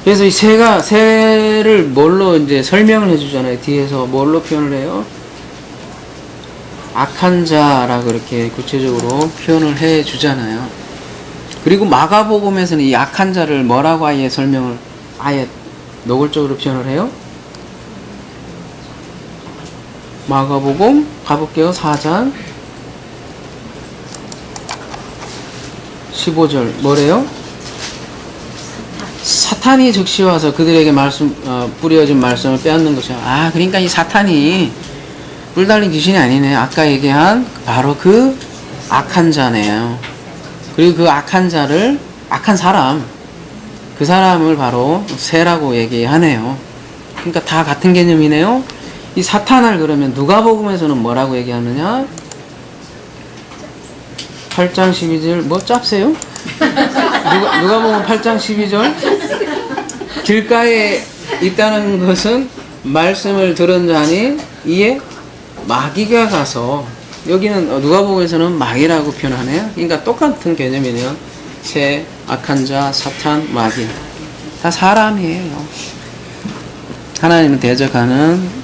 그래서 이 새를 뭘로 이제 설명을 해주잖아요. 뒤에서 뭘로 표현을 해요? 악한 자라고 이렇게 구체적으로 표현을 해 주잖아요. 그리고 마가복음에서는 이 악한 자를 뭐라고 아예 설명을 아예 노골적으로 표현을 해요? 마가복음 가볼게요. 4장 15절 뭐래요? 사탄이 즉시 와서 그들에게 뿌려진 말씀을 빼앗는 것이야. 그러니까 이 사탄이 뿔 달린 귀신이 아니네. 아까 얘기한 바로 그 악한 자네요. 그리고 그 악한 사람, 그 사람을 바로 새라고 얘기하네요. 그러니까 다 같은 개념이네요. 이 사탄을 그러면 누가복음에서는 뭐라고 얘기하느냐? 8장 12절 뭐 짭세요? 누가복음 8장 12절 길가에 있다는 것은 말씀을 들은 자니 이에 마귀가 가서 여기는 누가복음에서는 마귀라고 표현하네요. 그러니까 똑같은 개념이네요. 새, 악한 자, 사탄, 마귀 다 사람이에요. 하나님은 대적하는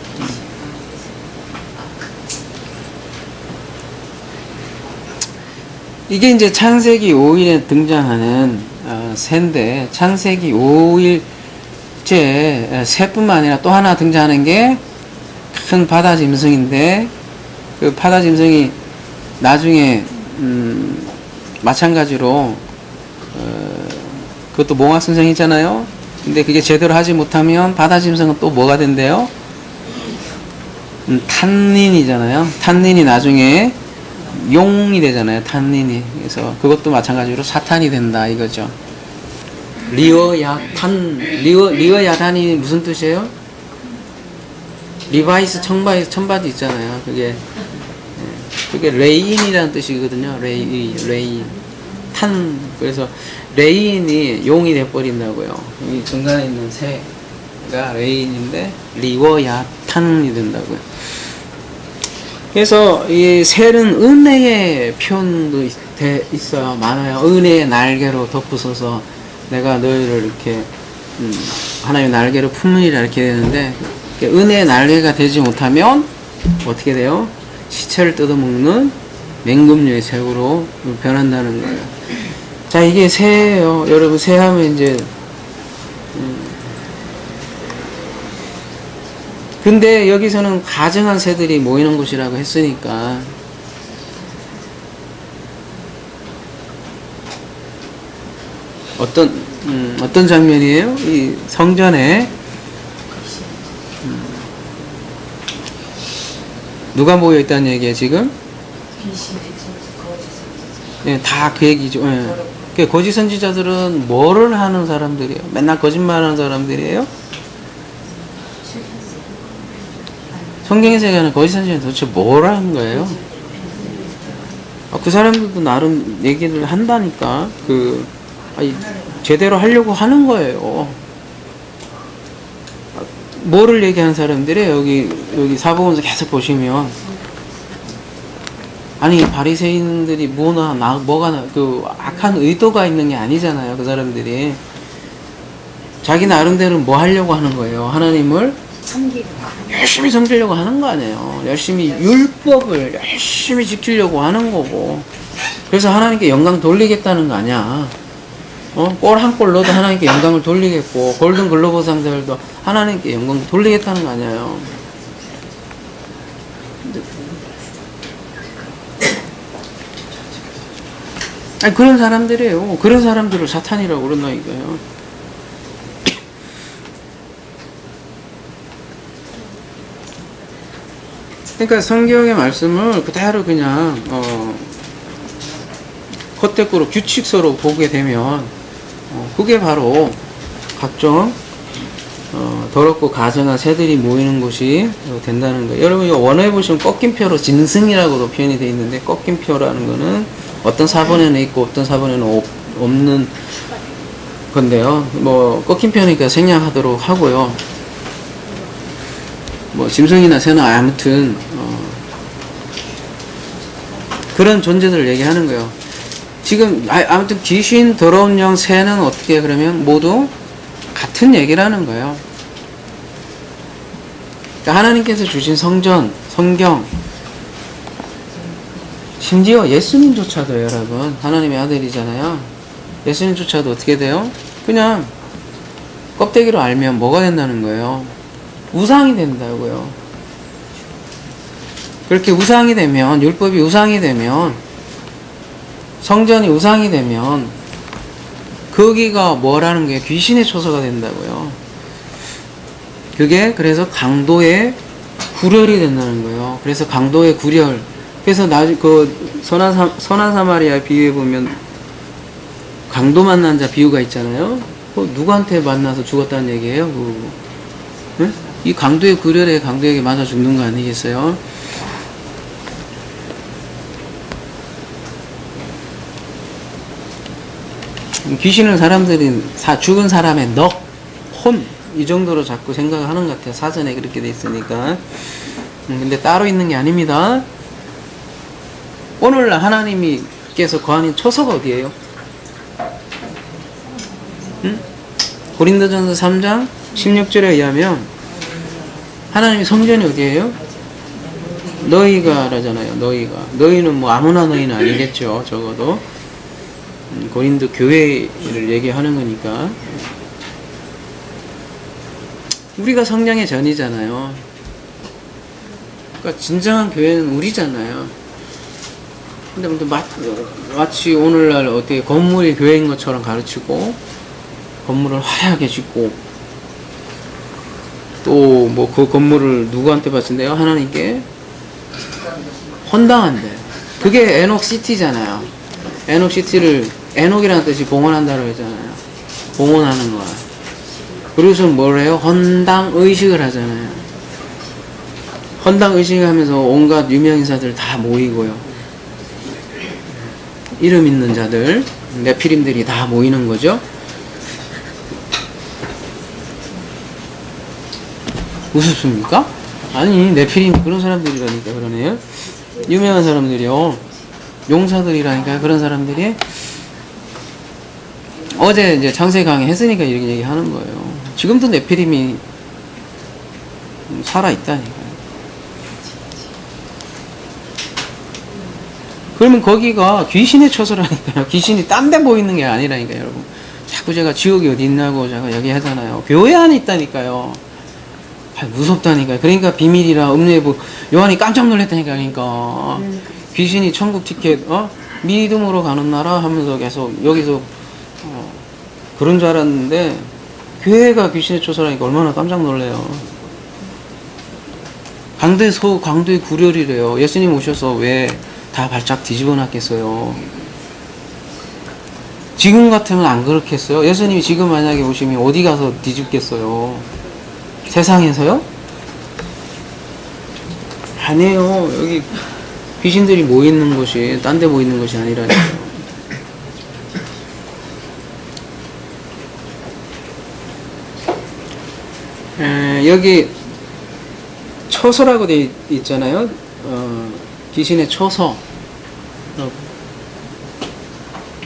이게 이제 창세기 5일에 등장하는 새인데 창세기 5일째 새뿐만 아니라 또 하나 등장하는 게 큰 바다 짐승인데 그 바다 짐승이 나중에 마찬가지로 그것도 몽화선생이잖아요. 근데 그게 제대로 하지 못하면 바다 짐승은 또 뭐가 된대요? 탄닌이잖아요. 탄닌이 나중에 용이 되잖아요. 탄닌이. 그래서 그것도 마찬가지로 사탄이 된다 이거죠. 리어야탄이 무슨 뜻이에요? 리바이스 청바지 있잖아요. 그게 레인이라는 뜻이거든요. 레인. 그래서 레인이 용이 돼버린다고요. 이 중간에 있는 새가 레인인데 리워야탄이 된다고요. 그래서 이 새는 은혜의 표현도 있어요. 많아요. 은혜의 날개로 덮으소서 내가 너희를 이렇게 하나님의 날개로 품으리라 이렇게 되는데 은혜의 날개가 되지 못하면 어떻게 돼요? 시체를 뜯어먹는 맹금류의 새우로 변한다는 거예요. 자, 이게 새예요. 여러분, 새 하면 이제 근데 여기서는 가증한 새들이 모이는 곳이라고 했으니까 어떤 장면이에요? 이 성전에 누가 모여 있다는 얘기예요 지금? 예, 다 그 얘기죠. 예. 거짓 선지자들은 뭐를 하는 사람들이에요? 맨날 거짓말하는 사람들이에요? 성경에서 얘기하는 거짓 선지자는 도대체 뭘 하는 거예요? 그 사람들도 나름 얘기를 한다니까. 제대로 하려고 하는 거예요. 뭐를 얘기하는 사람들이에요? 여기 사복음서 계속 보시면 아니 바리새인들이 그 악한 의도가 있는 게 아니잖아요. 그 사람들이 자기 나름대로 뭐 하려고 하는 거예요? 하나님을 열심히 섬기려고 하는 거 아니에요. 열심히 율법을 열심히 지키려고 하는 거고, 그래서 하나님께 영광 돌리겠다는 거 아니야. 골 한 골 넣어도 하나님께 영광을 돌리겠고, 골든 글로버상들도 하나님께 영광 돌리겠다는 거 아니에요. 아니, 그런 사람들이에요. 그런 사람들을 사탄이라고 그런다 이거예요. 그러니까 성경의 말씀을 그대로 그냥 겉대꾸로 규칙서로 보게 되면 그게 바로 각종 더럽고 가증한 새들이 모이는 곳이 된다는 거예요. 여러분 이거 원어에 보시면 꺾임표로 짐승이라고도 표현이 되어 있는데, 꺾임표라는 거는 어떤 사본에는 있고 어떤 사본에는 없는 건데요. 뭐 꺾임표니까 생략하도록 하고요. 뭐 짐승이나 새나 아무튼 그런 존재들을 얘기하는 거예요. 지금 아무튼 귀신, 더러운 영, 새는 어떻게 그러면 모두 같은 얘기라는 거예요. 그러니까 하나님께서 주신 성전, 성경, 심지어 예수님조차도 여러분 하나님의 아들이잖아요. 예수님조차도 어떻게 돼요? 그냥 껍데기로 알면 뭐가 된다는 거예요? 우상이 된다고요. 그렇게 우상이 되면, 율법이 우상이 되면, 성전이 우상이 되면 거기가 뭐라는 게 귀신의 초소가 된다고요. 그게 그래서 강도의 구렬이 된다는 거예요. 그래서 강도의 구렬. 그래서 선한 사마리아 비유에 보면 강도 만난 자 비유가 있잖아요. 누구한테 만나서 죽었다는 얘기예요? 응? 이 강도의 구렬에 강도에게 맞아 죽는 거 아니겠어요? 귀신은 사람들이 죽은 사람의 혼, 이 정도로 자꾸 생각을 하는 것 같아요. 사전에 그렇게 돼 있으니까. 근데 따로 있는 게 아닙니다. 오늘날 하나님께서 거하는 초소가 어디예요? 응? 고린도전서 3장 16절에 의하면 하나님의 성전이 어디예요? 너희가 라잖아요. 너희는 뭐 아무나 너희는 아니겠죠. 적어도 고린도 교회를 얘기하는 거니까. 우리가 성령의 전이잖아요. 그러니까 진정한 교회는 우리잖아요. 근데 마치 오늘날 어떻게 건물이 교회인 것처럼 가르치고 건물을 화려하게 짓고 또 뭐 그 건물을 누구한테 바친대요? 하나님께 헌당한대. 그게 에녹시티잖아요. 에녹시티를 에녹이라는 뜻이 봉헌한다고 했잖아요. 봉헌하는 거야. 그래서 뭘 해요? 헌당 의식을 하잖아요. 헌당 의식을 하면서 온갖 유명인사들 다 모이고요. 이름 있는 자들, 네피림들이 다 모이는 거죠. 우습습니까? 아니, 네피림 그런 사람들이라니까 그러네요. 유명한 사람들이요. 용사들이라니까 그런 사람들이. 어제 이제 창세 강의 했으니까 이렇게 얘기하는 거예요. 지금도 네피림이 살아있다니까요. 그러면 거기가 귀신의 처소라니까요. 귀신이 딴 데 모이는 게 아니라니까요, 여러분. 자꾸 제가 지옥이 어디 있냐고 제가 얘기하잖아요. 교회 안에 있다니까요. 무섭다니까요. 그러니까 비밀이라 음료부 요한이 깜짝 놀랐다니까. 그러니까 귀신이 천국 티켓 믿음으로 가는 나라 하면서 계속 여기서 그런 줄 알았는데 교회가 귀신의 초소라니까 얼마나 깜짝 놀래요. 강도의 구렬이래요. 예수님 오셔서 왜 다 발작 뒤집어 놨겠어요? 지금 같으면 안 그렇겠어요? 예수님이 지금 만약에 오시면 어디 가서 뒤집겠어요? 세상에서요? 아니에요. 여기 귀신들이 모이는 곳이 딴 데 모이는 것이 아니라니까요. 여기 처소라고 돼 있잖아요. 귀신의 처소.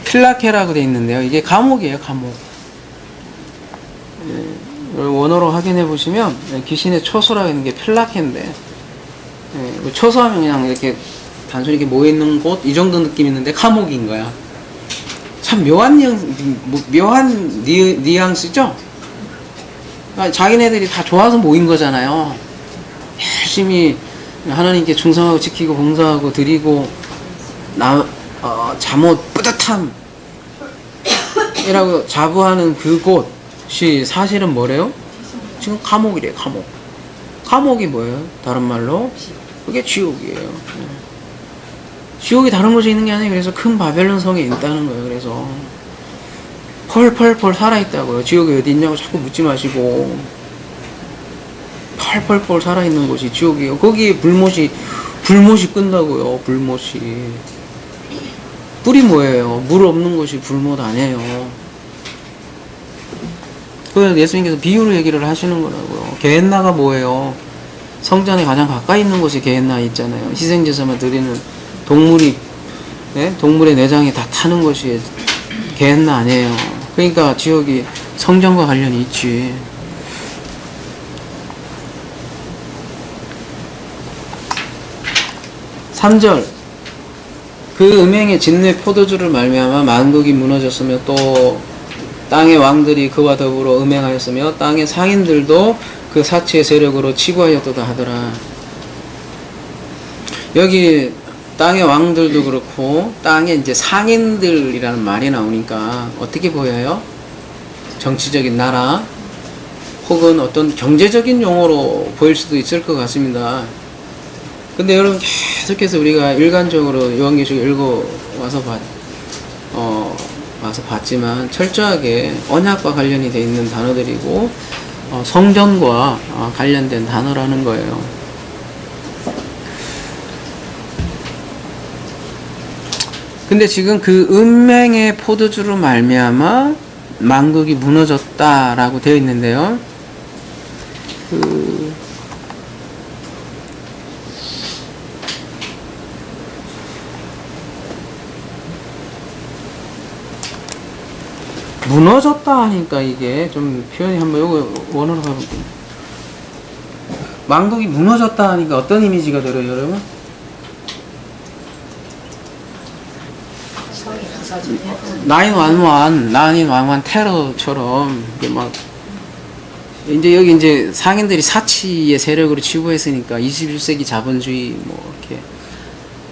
필라케라고 돼 있는데요. 이게 감옥이에요, 감옥. 예, 원어로 확인해 보시면 귀신의 초소라고 있는 게 필라케인데, 예, 초소하면 그냥 이렇게 단순히 이렇게 모여 있는 곳 이 정도 느낌 있는데 감옥인 거야. 참 묘한 뉘앙스죠. 그러니까 자기네들이 다 좋아서 모인 거잖아요. 열심히 하나님께 충성하고 지키고 봉사하고 드리고 잠옷 뿌듯함 이라고 자부하는 그곳이 사실은 뭐래요? 지금 감옥이래요. 감옥. 감옥이 뭐예요? 다른 말로 그게 지옥이에요. 지옥이 다른 곳에 있는 게 아니에요. 그래서 큰 바벨론 성에 있다는 거예요. 그래서 펄펄펄 살아있다고요. 지옥이 어디 있냐고 자꾸 묻지 마시고, 펄펄펄 살아있는 곳이 지옥이에요. 거기에 불못이 끈다고요. 불못이. 뿔이 뭐예요? 물 없는 곳이 불못 아니에요. 그래서 예수님께서 비유로 얘기를 하시는 거라고요. 게헨나가 뭐예요? 성전에 가장 가까이 있는 곳이 게헨나 있잖아요. 희생제사만 드리는 동물의 내장이 다 타는 것이 게헨나 아니에요. 그러니까 지옥이 성전과 관련이 있지. (3절) 그 음행의 진뇌 포도주를 말미암아 만국이 무너졌으며 또 땅의 왕들이 그와 더불어 음행하였으며 땅의 상인들도 그 사치의 세력으로 치부하였도다 하더라. 여기 땅의 왕들도 그렇고 땅의 이제 상인들이라는 말이 나오니까 어떻게 보여요? 정치적인 나라 혹은 어떤 경제적인 용어로 보일 수도 있을 것 같습니다. 근데 여러분 계속해서 우리가 일관적으로 요한계시록 읽어와서 봤지만 철저하게 언약과 관련이 되어 있는 단어들이고 성전과 관련된 단어라는 거예요. 근데 지금 그 음행의 포도주로 말미암아 만국이 무너졌다라고 되어 있는데요. 무너졌다 하니까 이게 좀 표현이 한번 요거 원어로 가볼게요. 만국이 무너졌다 하니까 어떤 이미지가 들어요, 여러분? 나인완완 테러처럼 이게 막 이제 여기 이제 상인들이 사치의 세력으로 치부했으니까 21세기 자본주의 뭐 이렇게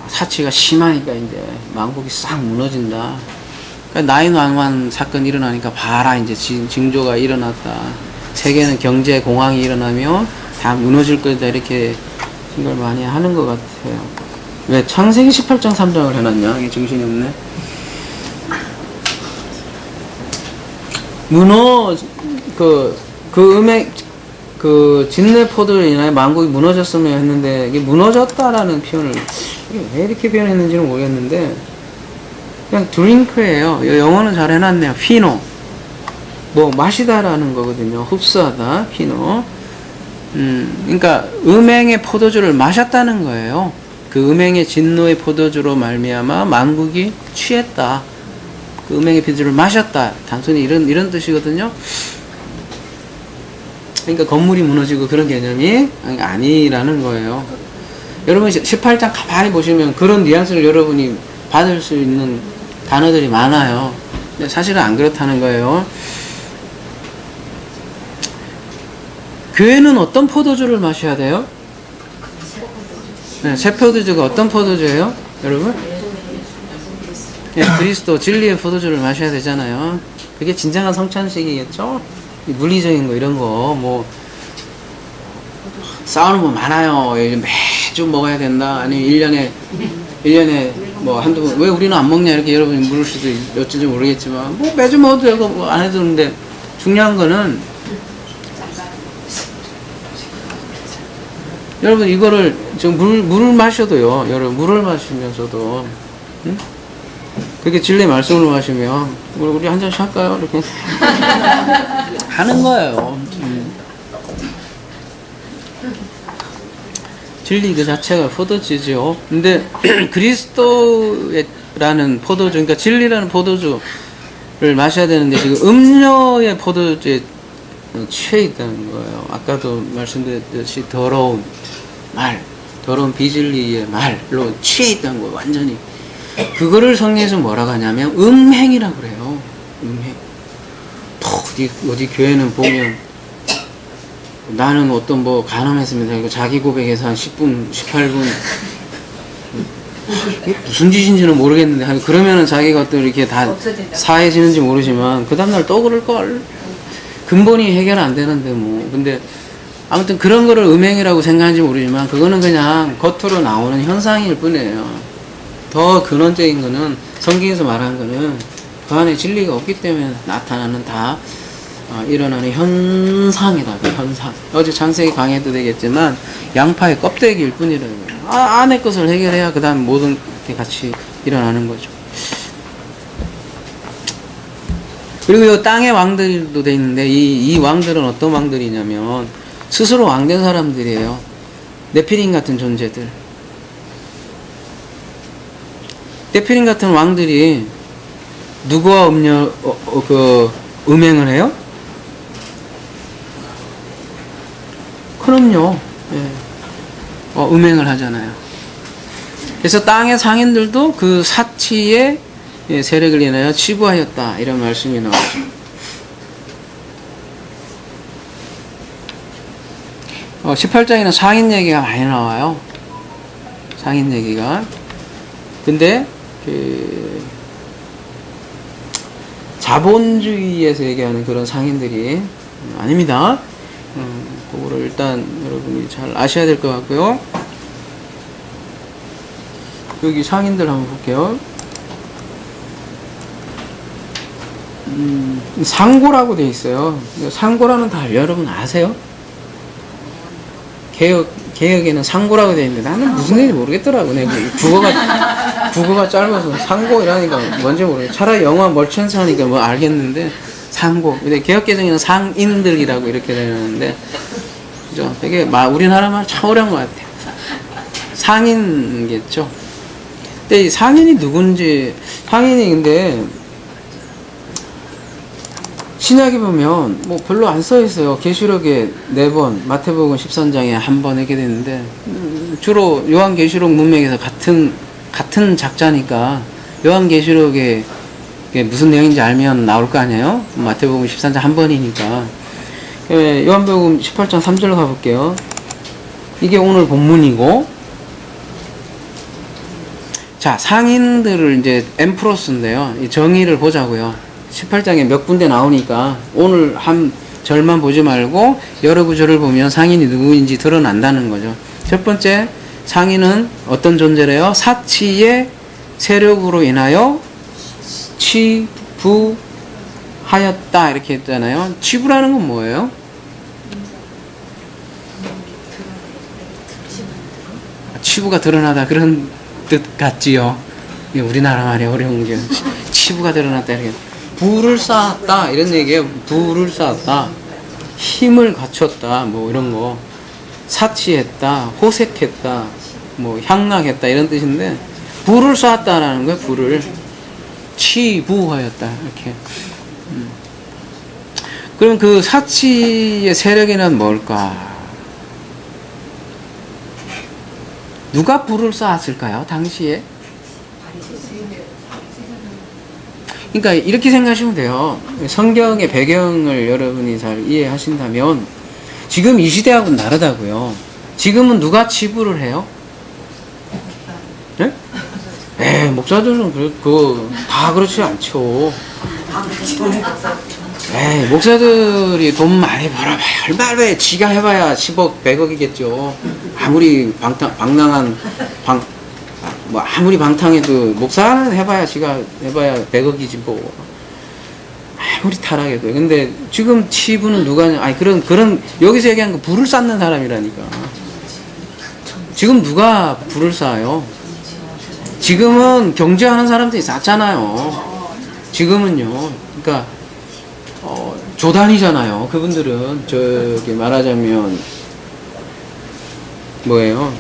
사치가 심하니까 이제 만국이 싹 무너진다. 그러니까 나인완완 사건이 일어나니까 봐라 이제 징조가 일어났다. 세계는 경제 공황이 일어나면 다 무너질 거다 이렇게 생각을 많이 하는 것 같아요. 왜 창세기 18장 3장을 해놨냐? 이게 정신이 없네. 진뇌 포도로 인하여 만국이 무너졌으면 했는데, 이게 무너졌다라는 표현을, 왜 이렇게 표현했는지는 모르겠는데, 그냥 드링크예요. 영어는 잘 해놨네요. 피노. 마시다라는 거거든요. 흡수하다, 피노. 그러니까, 음행의 포도주를 마셨다는 거예요. 그 음행의 진노의 포도주로 말미암아 만국이 취했다. 그 음행의 포도주를 마셨다. 단순히 이런 뜻이거든요. 그러니까 건물이 무너지고 그런 개념이 아니라는 거예요. 여러분 18장 가만히 보시면 그런 뉘앙스를 여러분이 받을 수 있는 단어들이 많아요. 근데 사실은 안 그렇다는 거예요. 교회는 어떤 포도주를 마셔야 돼요? 네, 새 포도주가 어떤 포도주예요? 여러분? 네, 그리스도 진리의 포도주를 마셔야 되잖아요. 그게 진정한 성찬식이겠죠? 물리적인 거 이런 거 싸우는 거 많아요. 매주 먹어야 된다. 아니면 1년에 한두 번, 왜 우리는 안 먹냐 이렇게 여러분이 물을 수도 어쩐지 모르겠지만 매주 먹어도 되고 안 해도 되는데 중요한 거는 여러분 이거를 물을 마셔도요. 여러분 물을 마시면서도 그렇게 진리의 말씀을 마시면 우리 한 잔씩 할까요? 이렇게 하는 거예요. 진리 그 자체가 포도주죠. 근데 그리스도라는 포도주, 그러니까 진리라는 포도주를 마셔야 되는데 지금 음료의 포도주에 취해 있다는 거예요. 아까도 말씀드렸듯이 더러운 말, 더러운 비진리의 말로 취해 있다는 거예요. 완전히. 그거를 성경에서 뭐라고 하냐면 음행이라고 그래요. 음행. 어디 교회는 보면 나는 어떤 뭐 가늠했습니다. 이거 자기 고백에서 한 10분, 18분 이게 무슨 짓인지는 모르겠는데 그러면은 자기가 또 이렇게 다 사해지는지 모르지만 그 다음날 또 그럴걸. 근본이 해결 안 되는데 뭐. 근데 아무튼 그런 거를 음행이라고 생각하는지 모르지만 그거는 그냥 겉으로 나오는 현상일 뿐이에요. 더 근원적인 거는 성경에서 말하는 거는 그 안에 진리가 없기 때문에 나타나는 다 일어나는 현상이다. 현상. 어제 창세기 강의도 되겠지만 양파의 껍데기일 뿐이라는 거예요. 안에 것을 해결해야 그 다음 모든 게 같이 일어나는 거죠. 그리고 이 땅의 왕들도 돼 있는데 이 왕들은 어떤 왕들이냐면 스스로 왕된 사람들이에요. 네피림 같은 존재들. 네피림 같은 왕들이 누구와 음행을 해요? 그럼요. 예. 음행을 하잖아요. 그래서 땅의 상인들도 그 사치의 세력을 인하여 치부하였다. 이런 말씀이 나오죠. 18장에는 상인 얘기가 많이 나와요. 상인 얘기가. 근데 자본주의에서 얘기하는 그런 상인들이 아닙니다. 그거를 일단 여러분이 잘 아셔야 될 것 같고요. 여기 상인들 한번 볼게요. 상고라고 돼 있어요. 상고라는 다 여러분 아세요? 개혁에는 상고라고 돼 있는데 나는 무슨 얘기인지 모르겠더라고. 내가 국어가 짧아서 상고 이라니까 뭔지 모르겠어. 차라리 영어 멀천스 하니까 뭐 알겠는데 상고. 근데 개혁개정에는 상인들이라고 이렇게 되는데 그죠? 되게 우리나라 말 참 어려운 것 같아요. 상인이겠죠. 근데 이 상인이 누군지 상인이 근데 신약에 보면 뭐 별로 안 써 있어요. 계시록에 4번, 마태복음 13장에 1번 이렇게 되는데 주로 요한계시록 문맥에서 같은 작자니까 요한계시록에 무슨 내용인지 알면 나올 거 아니에요? 마태복음 13장 1번이니까. 요한복음 18장 3절로 가볼게요. 이게 오늘 본문이고, 자, 상인들을 이제 엠프로스인데요. 이 정의를 보자고요. 18장에 몇 군데 나오니까 오늘 한 절만 보지 말고 여러 구절을 보면 상인이 누구인지 드러난다는 거죠. 첫 번째, 상인은 어떤 존재래요? 사치의 세력으로 인하여 치부하였다 이렇게 했잖아요. 치부라는 건 뭐예요? 치부가 드러나다 그런 뜻 같지요. 우리나라 말이 어려운 게 치부가 드러났다 이렇게. 부를 쌓았다 이런 얘기예요. 부를 쌓았다, 힘을 갖췄다, 뭐 이런 거. 사치했다, 호색했다, 뭐 향락했다 이런 뜻인데 부를 쌓았다라는 거예요. 부를 치부하였다 이렇게. 그럼 그 사치의 세력에는 뭘까? 누가 부를 쌓았을까요? 당시에? 그러니까 이렇게 생각하시면 돼요. 성경의 배경을 여러분이 잘 이해하신다면 지금 이 시대하고는 다르다고요. 지금은 누가 치부를 해요? 네? 목사들은 다 그렇지 않죠. 목사들이 돈 많이 벌어봐야 얼마나 지가 해봐야 10억, 100억이겠죠. 아무리 아무리 방탕해도 목사는 해봐야 지가 해봐야 100억이지 뭐. 아무리 타락해도. 근데 지금 치부는 누가 그런 여기서 얘기하는 거 불을 쌓는 사람이라니까. 지금 누가 불을 쌓아요? 지금은 경제하는 사람들이 쌓잖아요. 지금은요. 그러니까 조단이잖아요. 그분들은 저기 말하자면 뭐예요?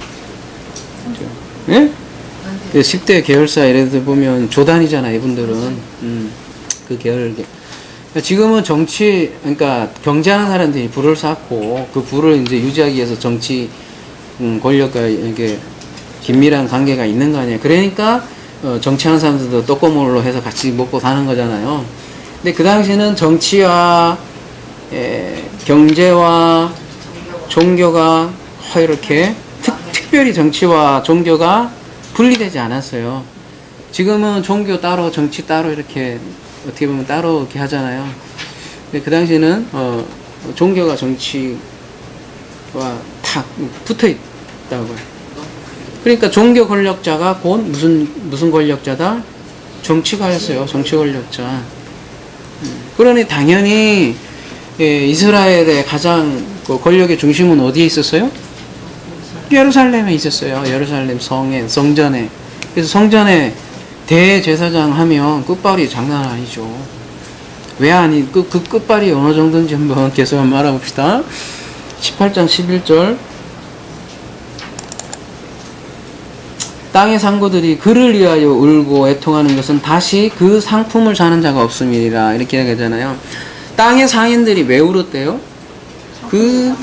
예? 10대 계열사 이래도 보면 조단이잖아, 이분들은. 그 계열. 지금은 정치, 그러니까 경제하는 사람들이 부를 쌓고 그 부를 이제 유지하기 위해서 정치 권력과 이렇게 긴밀한 관계가 있는 거 아니에요. 그러니까 정치하는 사람들도 떡고물로 해서 같이 먹고 사는 거잖아요. 근데 그 당시에는 정치와 경제와 종교가 이렇게 특별히 정치와 종교가 분리되지 않았어요. 지금은 종교 따로 정치 따로 이렇게 어떻게 보면 따로 이렇게 하잖아요. 근데 그 당시에는 종교가 정치와 탁 붙어 있다고요. 그러니까 종교 권력자가 곧 무슨 권력자다? 정치가였어요. 정치 권력자. 그러니 당연히 이스라엘의 가장 권력의 중심은 어디에 있었어요? 예루살렘에 있었어요. 예루살렘 성전에. 그래서 성전에 대제사장 하면 끝발이 장난 아니죠. 왜 아니, 그 끝발이 어느 정도인지 한번 계속 한번 알아봅시다. 18장 11절. 땅의 상고들이 그를 위하여 울고 애통하는 것은 다시 그 상품을 사는 자가 없음이니라. 이렇게 얘기하잖아요. 땅의 상인들이 왜 울었대요? 그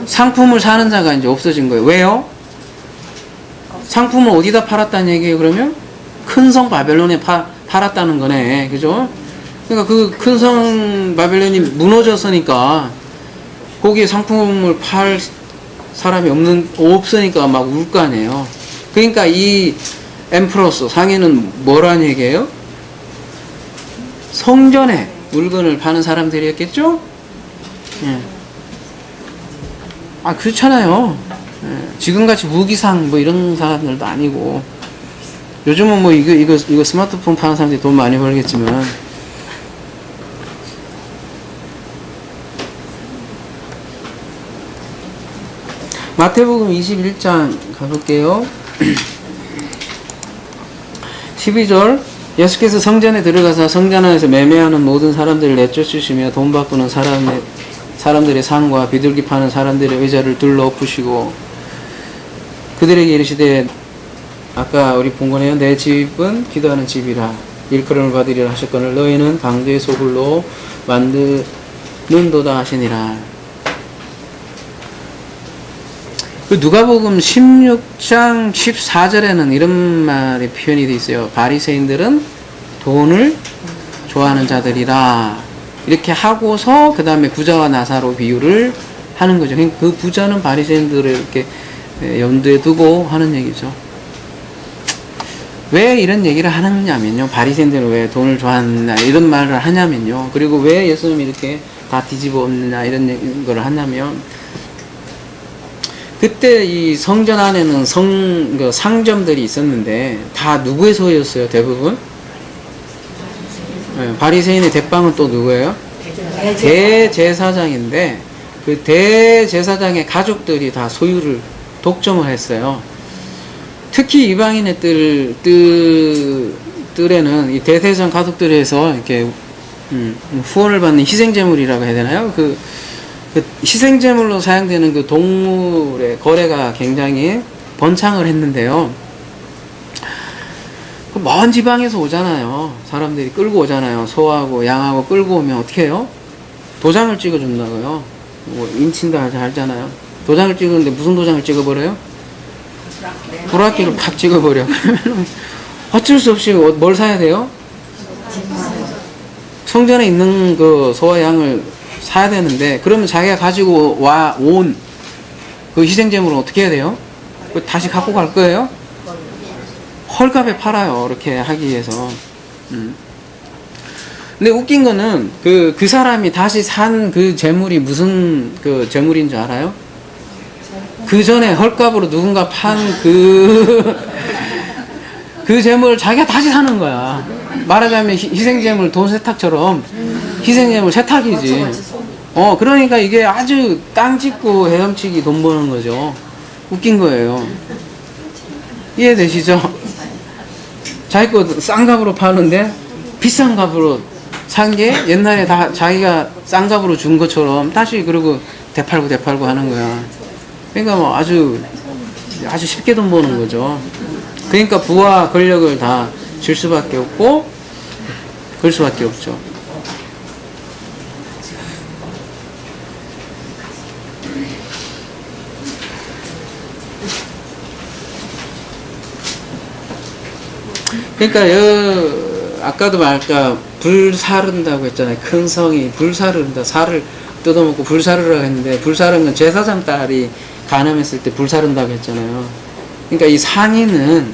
상품을 사는 자가 이제 없어진 거예요. 왜요? 상품을 어디다 팔았다는 얘기예요, 그러면? 큰 성 바벨론에 팔았다는 거네. 그죠? 그러니까 그 큰 성 바벨론이 무너졌으니까 거기에 상품을 팔 사람이 없으니까 막 울 거 아니에요. 그러니까 이 엠프로스 상인은 뭐라는 얘기예요? 성전에 물건을 파는 사람들이었겠죠? 예. 아, 그렇잖아요. 예. 지금같이 무기상 뭐 이런 사람들도 아니고, 요즘은 뭐 이거 스마트폰 파는 사람들이 돈 많이 벌겠지만, 마태복음 21장 가볼게요. 12절. 예수께서 성전에 들어가서 성전 안에서 매매하는 모든 사람들을 내쫓으시며 돈 바꾸는 사람들의 상과 비둘기 파는 사람들의 의자를 둘러 엎으시고 그들에게 이르시되, 아까 우리 본 거네요. 내 집은 기도하는 집이라 일컬음을 받으리라 하셨거늘 너희는 강도의 소굴로 만드는도다 하시니라. 그 누가복음 16장 14절에는 이런 말의 표현이 되어 있어요. 바리새인들은 돈을 좋아하는 자들이라. 이렇게 하고서 그 다음에 부자와 나사로 비유를 하는 거죠. 그 부자는 바리새인들을 이렇게 염두에 두고 하는 얘기죠. 왜 이런 얘기를 하느냐면요. 바리새인들은 왜 돈을 좋아하느냐 이런 말을 하냐면요. 그리고 왜 예수님이 이렇게 다 뒤집어 엎느냐 이런 걸 하냐면, 그때 이 성전 안에는 상점들이 있었는데 다 누구의 소유였어요? 대부분? 네, 바리새인의 대빵은 또 누구예요? 대제사장인데 그 대제사장의 가족들이 다 소유를 독점을 했어요. 특히 이방인의 뜰에는 이 대제사장 가족들에서 이렇게 후원을 받는 희생제물이라고 해야 되나요? 그 희생제물로 사용되는 그 동물의 거래가 굉장히 번창을 했는데요. 그 먼 지방에서 오잖아요. 사람들이 끌고 오잖아요. 소하고 양하고 끌고 오면 어떻게 해요? 도장을 찍어준다고요. 뭐 인친다 하잖아요. 도장을 찍었는데 무슨 도장을 찍어버려요? 브라키를 팍 찍어버려. 그러면 어쩔 수 없이 뭘 사야 돼요? 성전에 있는 그 소와 양을 사야 되는데, 그러면 자기가 가지고 온 그 희생제물을 어떻게 해야 돼요? 다시 갖고 갈 거예요? 헐값에 팔아요. 이렇게 하기 위해서. 근데 웃긴 거는 그 사람이 다시 산 그 재물이 무슨 그 재물인 줄 알아요? 그 전에 헐값으로 누군가 판 그 재물을 자기가 다시 사는 거야. 말하자면 희생제물 돈 세탁처럼 희생제물 세탁이지. 그러니까 이게 아주 땅 짓고 헤엄치기 돈 버는 거죠. 웃긴 거예요. 이해되시죠? 자기 거 싼 값으로 파는데 비싼 값으로 산 게 옛날에 다 자기가 싼 값으로 준 것처럼 다시 그러고 되팔고 하는 거야. 그러니까 뭐 아주 아주 쉽게 돈 버는 거죠. 그러니까 부와 권력을 다 줄 수밖에 없고 그럴 수밖에 없죠. 그러니까 아까도 말까 불사른다고 했잖아요. 큰 성이 불사른다. 살을 뜯어먹고 불사르라고 했는데, 불사른 건 제사장 딸이 간음했을 때 불사른다고 했잖아요. 그러니까 이 상인은,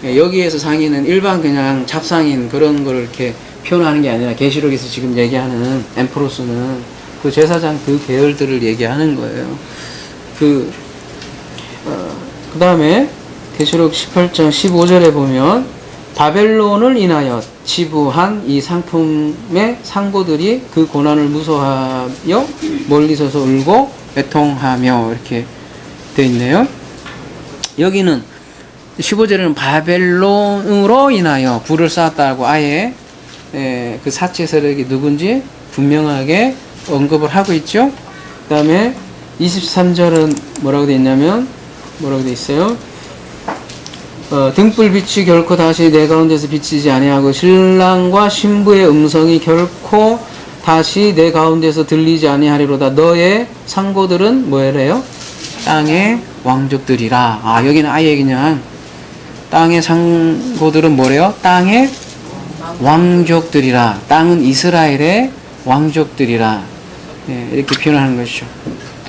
여기에서 상인은 일반 그냥 잡상인 그런 걸 이렇게 표현하는 게 아니라 계시록에서 지금 얘기하는 엠프로스는 그 제사장 그 계열들을 얘기하는 거예요. 그 다음에 계시록 18장 15절에 보면 바벨론을 인하여 지부한 이 상품의 상고들이 그 고난을 무서워하여 멀리 서서 울고 애통하며 이렇게 되어 있네요. 여기는 15절에는 바벨론으로 인하여 불을 쌓았다고 아예 그 사체 세력이 누군지 분명하게 언급을 하고 있죠. 그 다음에 23절은 뭐라고 되어 있냐면 뭐라고 되어 있어요? 등불빛이 결코 다시 내 가운데서 비치지 아니하고 신랑과 신부의 음성이 결코 다시 내 가운데서 들리지 아니하리로다. 너의 상고들은 뭐래요? 땅의 왕족들이라. 아, 여기는 아예 그냥 땅의 상고들은 뭐래요? 땅의 왕족들이라. 땅은 이스라엘의 왕족들이라. 네, 이렇게 표현하는 것이죠.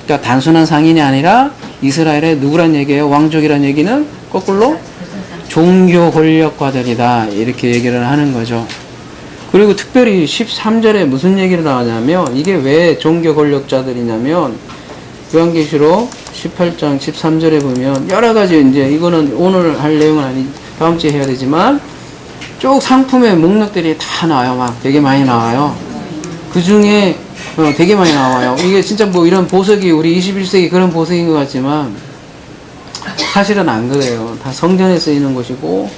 그러니까 단순한 상인이 아니라 이스라엘의 누구란 얘기예요? 왕족이란 얘기는 거꾸로 종교 권력가들이다. 이렇게 얘기를 하는 거죠. 그리고 특별히 13절에 무슨 얘기를 나오냐면, 이게 왜 종교 권력자들이냐면, 요한계시록 18장 13절에 보면 여러 가지, 이제 이거는 오늘 할 내용은 아니, 다음 주에 해야 되지만, 쭉 상품의 목록들이 다 나와요. 막 되게 많이 나와요. 그 중에 되게 많이 나와요. 이게 진짜 뭐 이런 보석이 우리 21세기 그런 보석인 것 같지만 사실은 안 그래요. 다 성전에 쓰이는 것이고,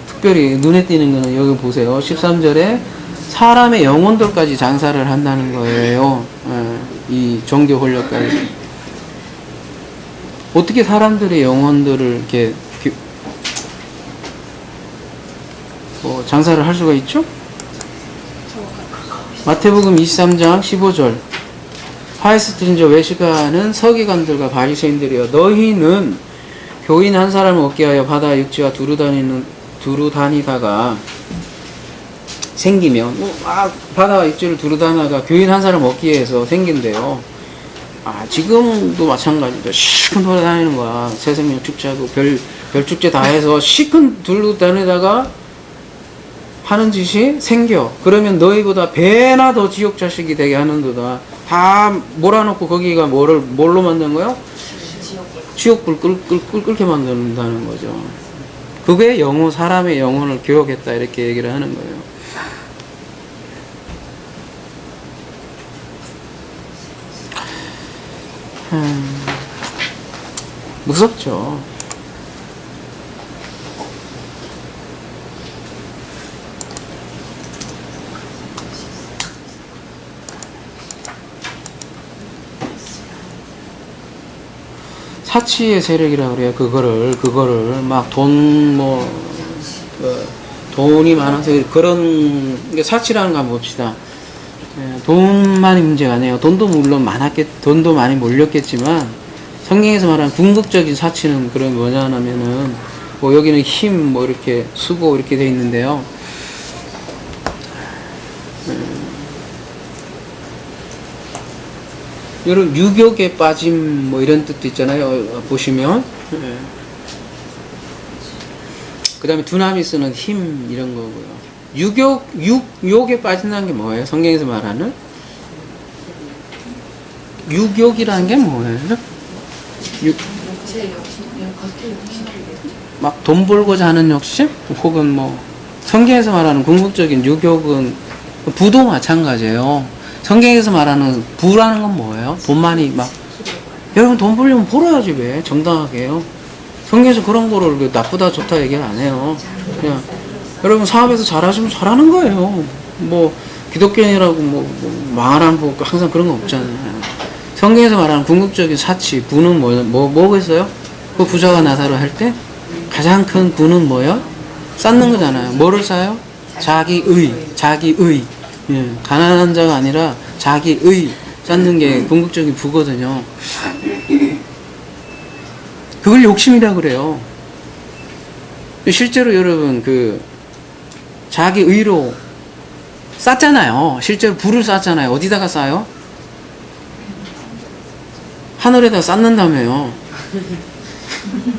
특별히 눈에 띄는 거는 여기 보세요. 13절에 사람의 영혼들까지 장사를 한다는 거예요. 이 종교 권력까지. 어떻게 사람들의 영혼들을 이렇게 장사를 할 수가 있죠? 마태복음 23장 15절. 하이스트린저 외식하는 서기관들과 바리새인들이여, 너희는 교인 한 사람을 얻게 하여 바다 육지와 두루 다니다가 생기면, 바다 육지를 두루 다니다가 교인 한 사람 얻기 위해서 생긴대요. 지금도 마찬가지죠. 시큰 돌아다니는 거야. 새생명 축제하고 별 축제 다 해서 시큰 두루 다니다가 하는 짓이 생겨. 그러면 너희보다 배나 더 지옥 자식이 되게 하는도다. 다 몰아놓고 거기가 뭘로 만든 거야? 지옥불 끓게 만든다는 거죠. 그게 사람의 영혼을 교육했다. 이렇게 얘기를 하는 거예요. 무섭죠. 사치의 세력이라고 그래요. 그거를 막 돈이 많아서 그런 게 사치라는 거 한번 봅시다. 돈만이 문제가 아니에요. 돈도 물론 돈도 많이 몰렸겠지만, 성경에서 말하는 궁극적인 사치는 그런 뭐냐면은, 여기는 힘, 이렇게 수고 이렇게 돼 있는데요. 여러분, 유욕에 빠짐, 이런 뜻도 있잖아요. 보시면. 그 다음에 두나미스는 힘, 이런 거고요. 유욕에 빠진다는 게 뭐예요? 성경에서 말하는? 유욕이라는 게 뭐예요? 막 돈 벌고자 하는 욕심? 혹은 성경에서 말하는 궁극적인 유욕은 부도 마찬가지예요. 성경에서 말하는 부라는 건 뭐예요? 돈만이 여러분 돈 벌려면 벌어야지 왜? 정당하게요. 성경에서 그런 거를 나쁘다 좋다 얘기를 안 해요. 그냥 여러분 사업에서 잘하시면 잘하는 거예요. 기독교인이라고 망하라는 거 항상 그런 거 없잖아요. 성경에서 말하는 궁극적인 사치, 부는 뭐겠어요? 그 부자가 나사를 할 때 가장 큰 부는 뭐예요? 쌓는 거잖아요. 뭐를 쌓아요? 자기의. 예, 가난한 자가 아니라 자기의 쌓는 게 궁극적인 부거든요. 그걸 욕심이라 그래요. 실제로 여러분 자기의로 쌓잖아요. 실제로 부를 쌓잖아요. 어디다가 쌓아요? 하늘에다 쌓는다며요.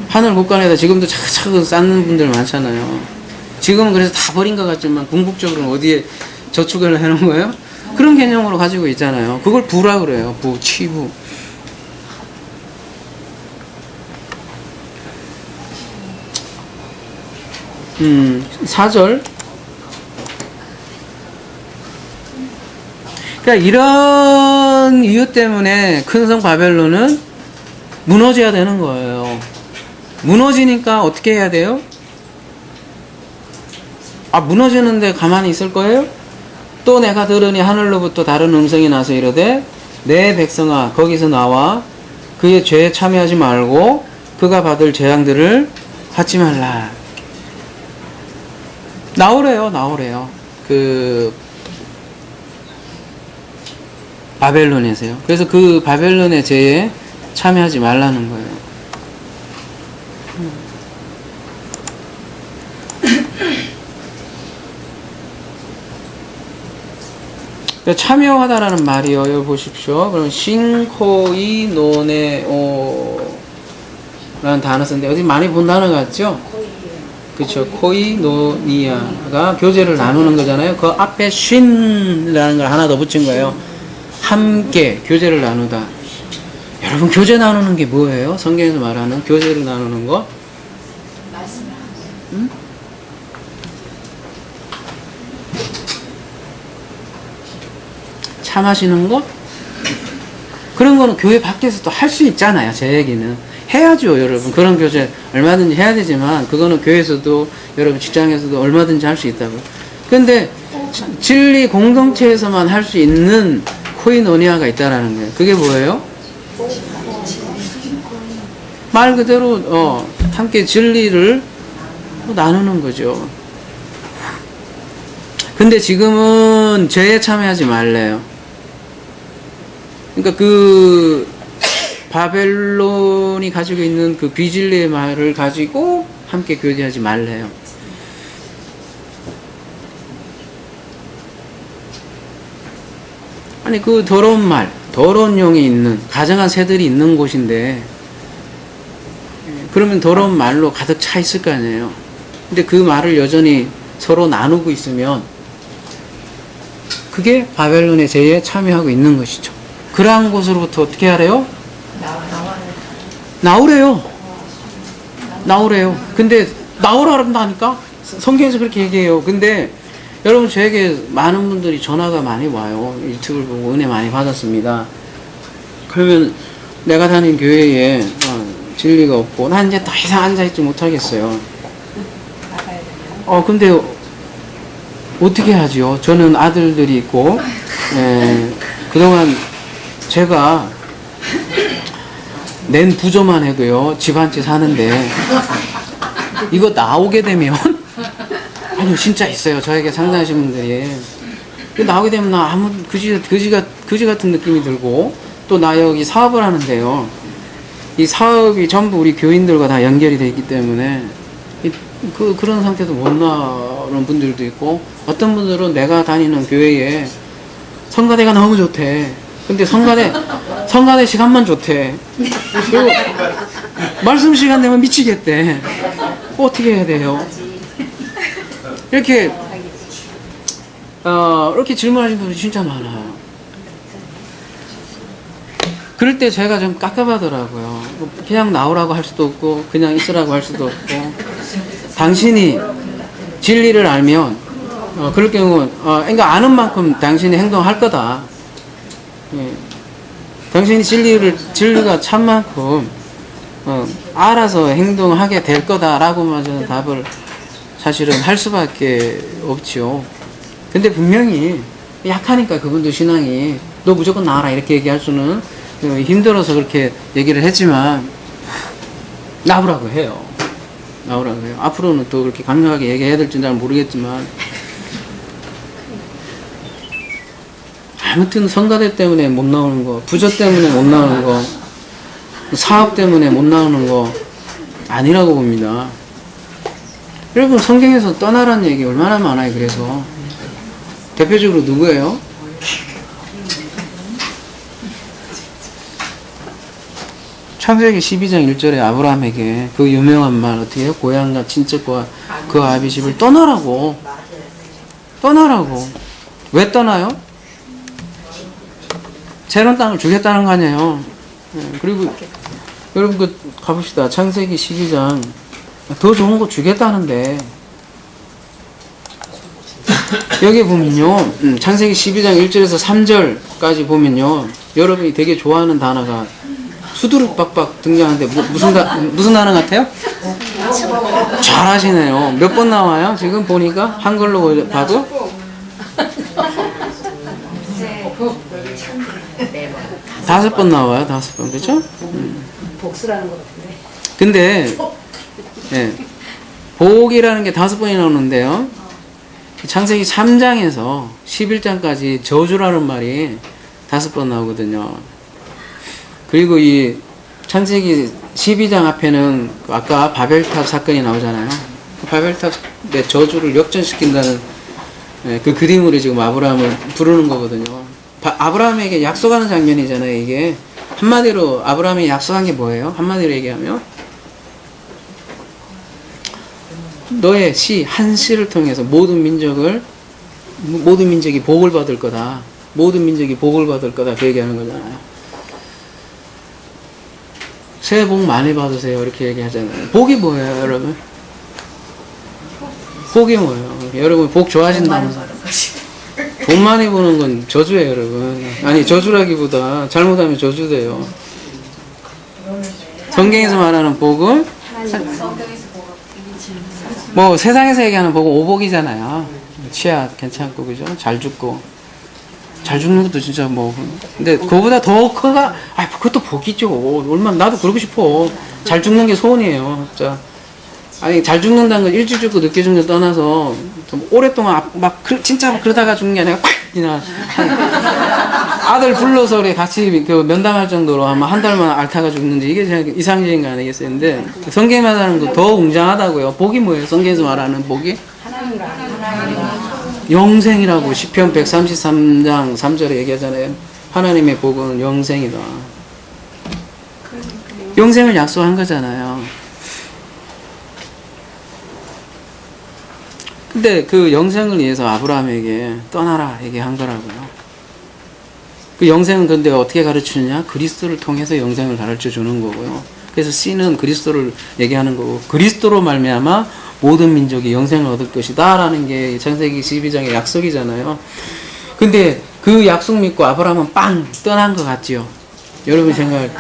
하늘 곳간에다 지금도 차근차근 쌓는 분들 많잖아요. 지금은 그래서 다 버린 것 같지만 궁극적으로는 어디에 저축을 해놓은 거예요? 그런 개념으로 가지고 있잖아요. 그걸 부라 그래요. 부, 치부. 4절. 그러니까 이런 이유 때문에 큰 성 바벨론은 무너져야 되는 거예요. 무너지니까 어떻게 해야 돼요? 무너지는데 가만히 있을 거예요? 또 내가 들으니 하늘로부터 다른 음성이 나서 이르되 내 백성아 거기서 나와 그의 죄에 참여하지 말고 그가 받을 재앙들을 받지 말라. 나오래요. 바벨론에서요. 그래서 그 바벨론의 죄에 참여하지 말라는 거예요. 참여하다라는 말이요. 여기 보십시오. 그럼 신코이노네오 라는 단어 쓰는데 어디 많이 본 단어 같죠? 그렇죠. 코이노니아가 교제를 나누는 거잖아요. 그 앞에 쉰이라는 걸 하나 더 붙인 거예요. 함께 교제를 나누다. 여러분 교제 나누는 게 뭐예요? 성경에서 말하는 교제를 나누는 거? 응? 차 마시는 거? 그런 거는 교회 밖에서도 할 수 있잖아요. 제 얘기는. 해야죠, 여러분. 그런 교제 얼마든지 해야 되지만, 그거는 교회에서도, 여러분 직장에서도 얼마든지 할 수 있다고. 근데, 진리 공동체에서만 할 수 있는 코이노니아가 있다라는 거예요. 그게 뭐예요? 말 그대로, 함께 진리를 나누는 거죠. 근데 지금은 죄에 참여하지 말래요. 그러니까 바벨론이 가지고 있는 그 비진리의 말을 가지고 함께 교제하지 말래요. 아니 그 더러운 말, 더러운 용이 있는 가정한 새들이 있는 곳인데 그러면 더러운 말로 가득 차 있을 거 아니에요. 근데 그 말을 여전히 서로 나누고 있으면 그게 바벨론의 죄에 참여하고 있는 것이죠. 그러한 곳으로부터 어떻게 하래요? 나오래요. 근데 나오라 그런다니까? 성경에서 그렇게 얘기해요. 근데 여러분 저에게 많은 분들이 전화가 많이 와요. 유튜브를 보고 은혜 많이 받았습니다. 그러면 내가 다니는 교회에 진리가 없고 난 이제 더 이상 앉아있지 못하겠어요. 근데 어떻게 하죠? 저는 아들들이 있고 그동안 제가 낸 부조만 해도요 집 한 채 사는데 이거 나오게 되면 아니요 진짜 있어요. 저에게 상담하신 분들이 나오게 되면 나 아무 그지 같은 느낌이 들고 또 나 여기 사업을 하는데요 이 사업이 전부 우리 교인들과 다 연결이 되어 있기 때문에 그런 상태도 못 나오는 분들도 있고 어떤 분들은 내가 다니는 교회에 성가대가 너무 좋대. 근데 성가대 시간만 좋대. 그리고 말씀 시간 되면 미치겠대. 어떻게 해야 돼요? 이렇게 질문하시는 분들이 진짜 많아요. 그럴 때 제가 좀 깝깝하더라고요. 그냥 나오라고 할 수도 없고 그냥 있으라고 할 수도 없고 당신이 진리를 알면 그럴 경우 그러니까 아는 만큼 당신이 행동할 거다. 예. 당신이 진리가 참 만큼 알아서 행동하게 될 거다라고만 저는 답을 사실은 할 수밖에 없죠. 근데 분명히 약하니까 그분도 신앙이 너 무조건 나와라 이렇게 얘기할 수는 힘들어서 그렇게 얘기를 했지만 나오라고 해요. 나오라고 해요. 앞으로는 또 그렇게 강력하게 얘기해야 될지는 잘 모르겠지만, 아무튼 성가대 때문에 못 나오는 거, 부저 때문에 못 나오는 거, 사업 때문에 못 나오는 거 아니라고 봅니다. 여러분, 성경에서 떠나라는 얘기 얼마나 많아요. 그래서 대표적으로 누구예요? 창세기 12장 1절에 아브라함에게 그 유명한 말 어떻게 해요? 고향과 친척과 그 아비 집을 떠나라고. 떠나라고. 왜 떠나요? 새로운 땅을 주겠다는 거 아니에요. 그리고 여러분 그 가봅시다. 창세기 12장 더 좋은 거 주겠다는데 여기 보면요. 창세기 12장 1절에서 3절까지 보면요. 여러분이 되게 좋아하는 단어가 수두룩 빡빡 등장하는데 무슨 단어 같아요? 잘하시네요. 몇 번 나와요? 지금 보니까 한글로 봐도 5번 나와요. 5번. 그렇죠? 복수라는 것 같은데. 근데 예, 복이라는 게 5번이 나오는데요. 창세기 3장에서 11장까지 저주라는 말이 5번 나오거든요. 그리고 이 창세기 12장 앞에는 아까 바벨탑 사건이 나오잖아요. 그 바벨탑의 저주를 역전시킨다는 그 그림으로 지금 아브라함을 부르는 거거든요. 아브라함에게 약속하는 장면이잖아요. 이게 한마디로 아브라함이 약속한 게 뭐예요? 한마디로 얘기하면 너의 씨, 한 씨를 통해서 모든 민족이 복을 받을 거다. 모든 민족이 복을 받을 거다. 그 얘기하는 거잖아요. 새해 복 많이 받으세요. 이렇게 얘기하잖아요. 복이 뭐예요, 여러분? 복이 뭐예요? 여러분 복 좋아하신다면서. 돈 많이 버는 건 저주예요, 여러분. 아니, 저주라기보다 잘못하면 저주돼요. 성경에서 말하는 복은 뭐 세상에서 얘기하는 복은 오복이잖아요. 치약 괜찮고, 그죠? 잘 죽고. 잘 죽는 것도 진짜 뭐. 근데 그거보다 더 커가, 그것도 복이죠. 얼마나, 나도 그러고 싶어. 잘 죽는 게 소원이에요. 진짜. 아니, 잘 죽는다는 건 일찍 죽고 늦게 죽는 거 떠나서, 좀 오랫동안 진짜 그러다가 죽는 게 아니라 그냥 아들 불러서 우리 같이 그 면담할 정도로 아마 한 달만 앓다가 죽는지 이게 제가 이상적인 거 아니겠어요? 근데 성경에 말하는 거 더 웅장하다고요. 복이 뭐예요? 성경에서 말하는 복이? 영생이라고 시편 133장 3절에 얘기하잖아요. 하나님의 복은 영생이다. 영생을 약속한 거잖아요. 근데 그 영생을 위해서 아브라함에게 떠나라 얘기한 거라고요. 그 영생은 근데 어떻게 가르치느냐? 그리스도를 통해서 영생을 가르쳐 주는 거고요. 그래서 씨는 그리스도를 얘기하는 거고, 그리스도로 말미암아 모든 민족이 영생을 얻을 것이다 라는 게 창세기 12장의 약속이잖아요. 근데 그 약속 믿고 아브라함은 빵 떠난 것 같지요? 여러분이 생각할 때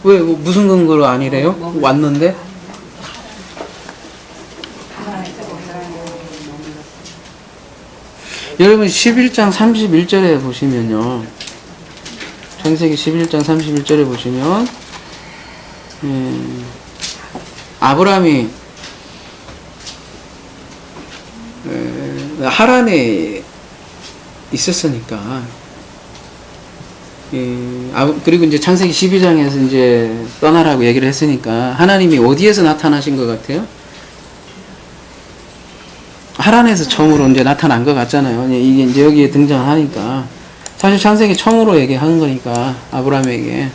왜 무슨 근거로 아니래요? 왔는데? 여러분 11장 31절에 보시면요, 창세기 11장 31절에 보시면 아브라함이 하란에 있었으니까, 그리고 이제 창세기 12장에서 이제 떠나라고 얘기를 했으니까 하나님이 어디에서 나타나신 것 같아요? 하란에서 처음으로 이제 나타난 것 같잖아요. 이게 이제 여기에 등장하니까 사실 창세기 처음으로 얘기하는 거니까 아브라함에게.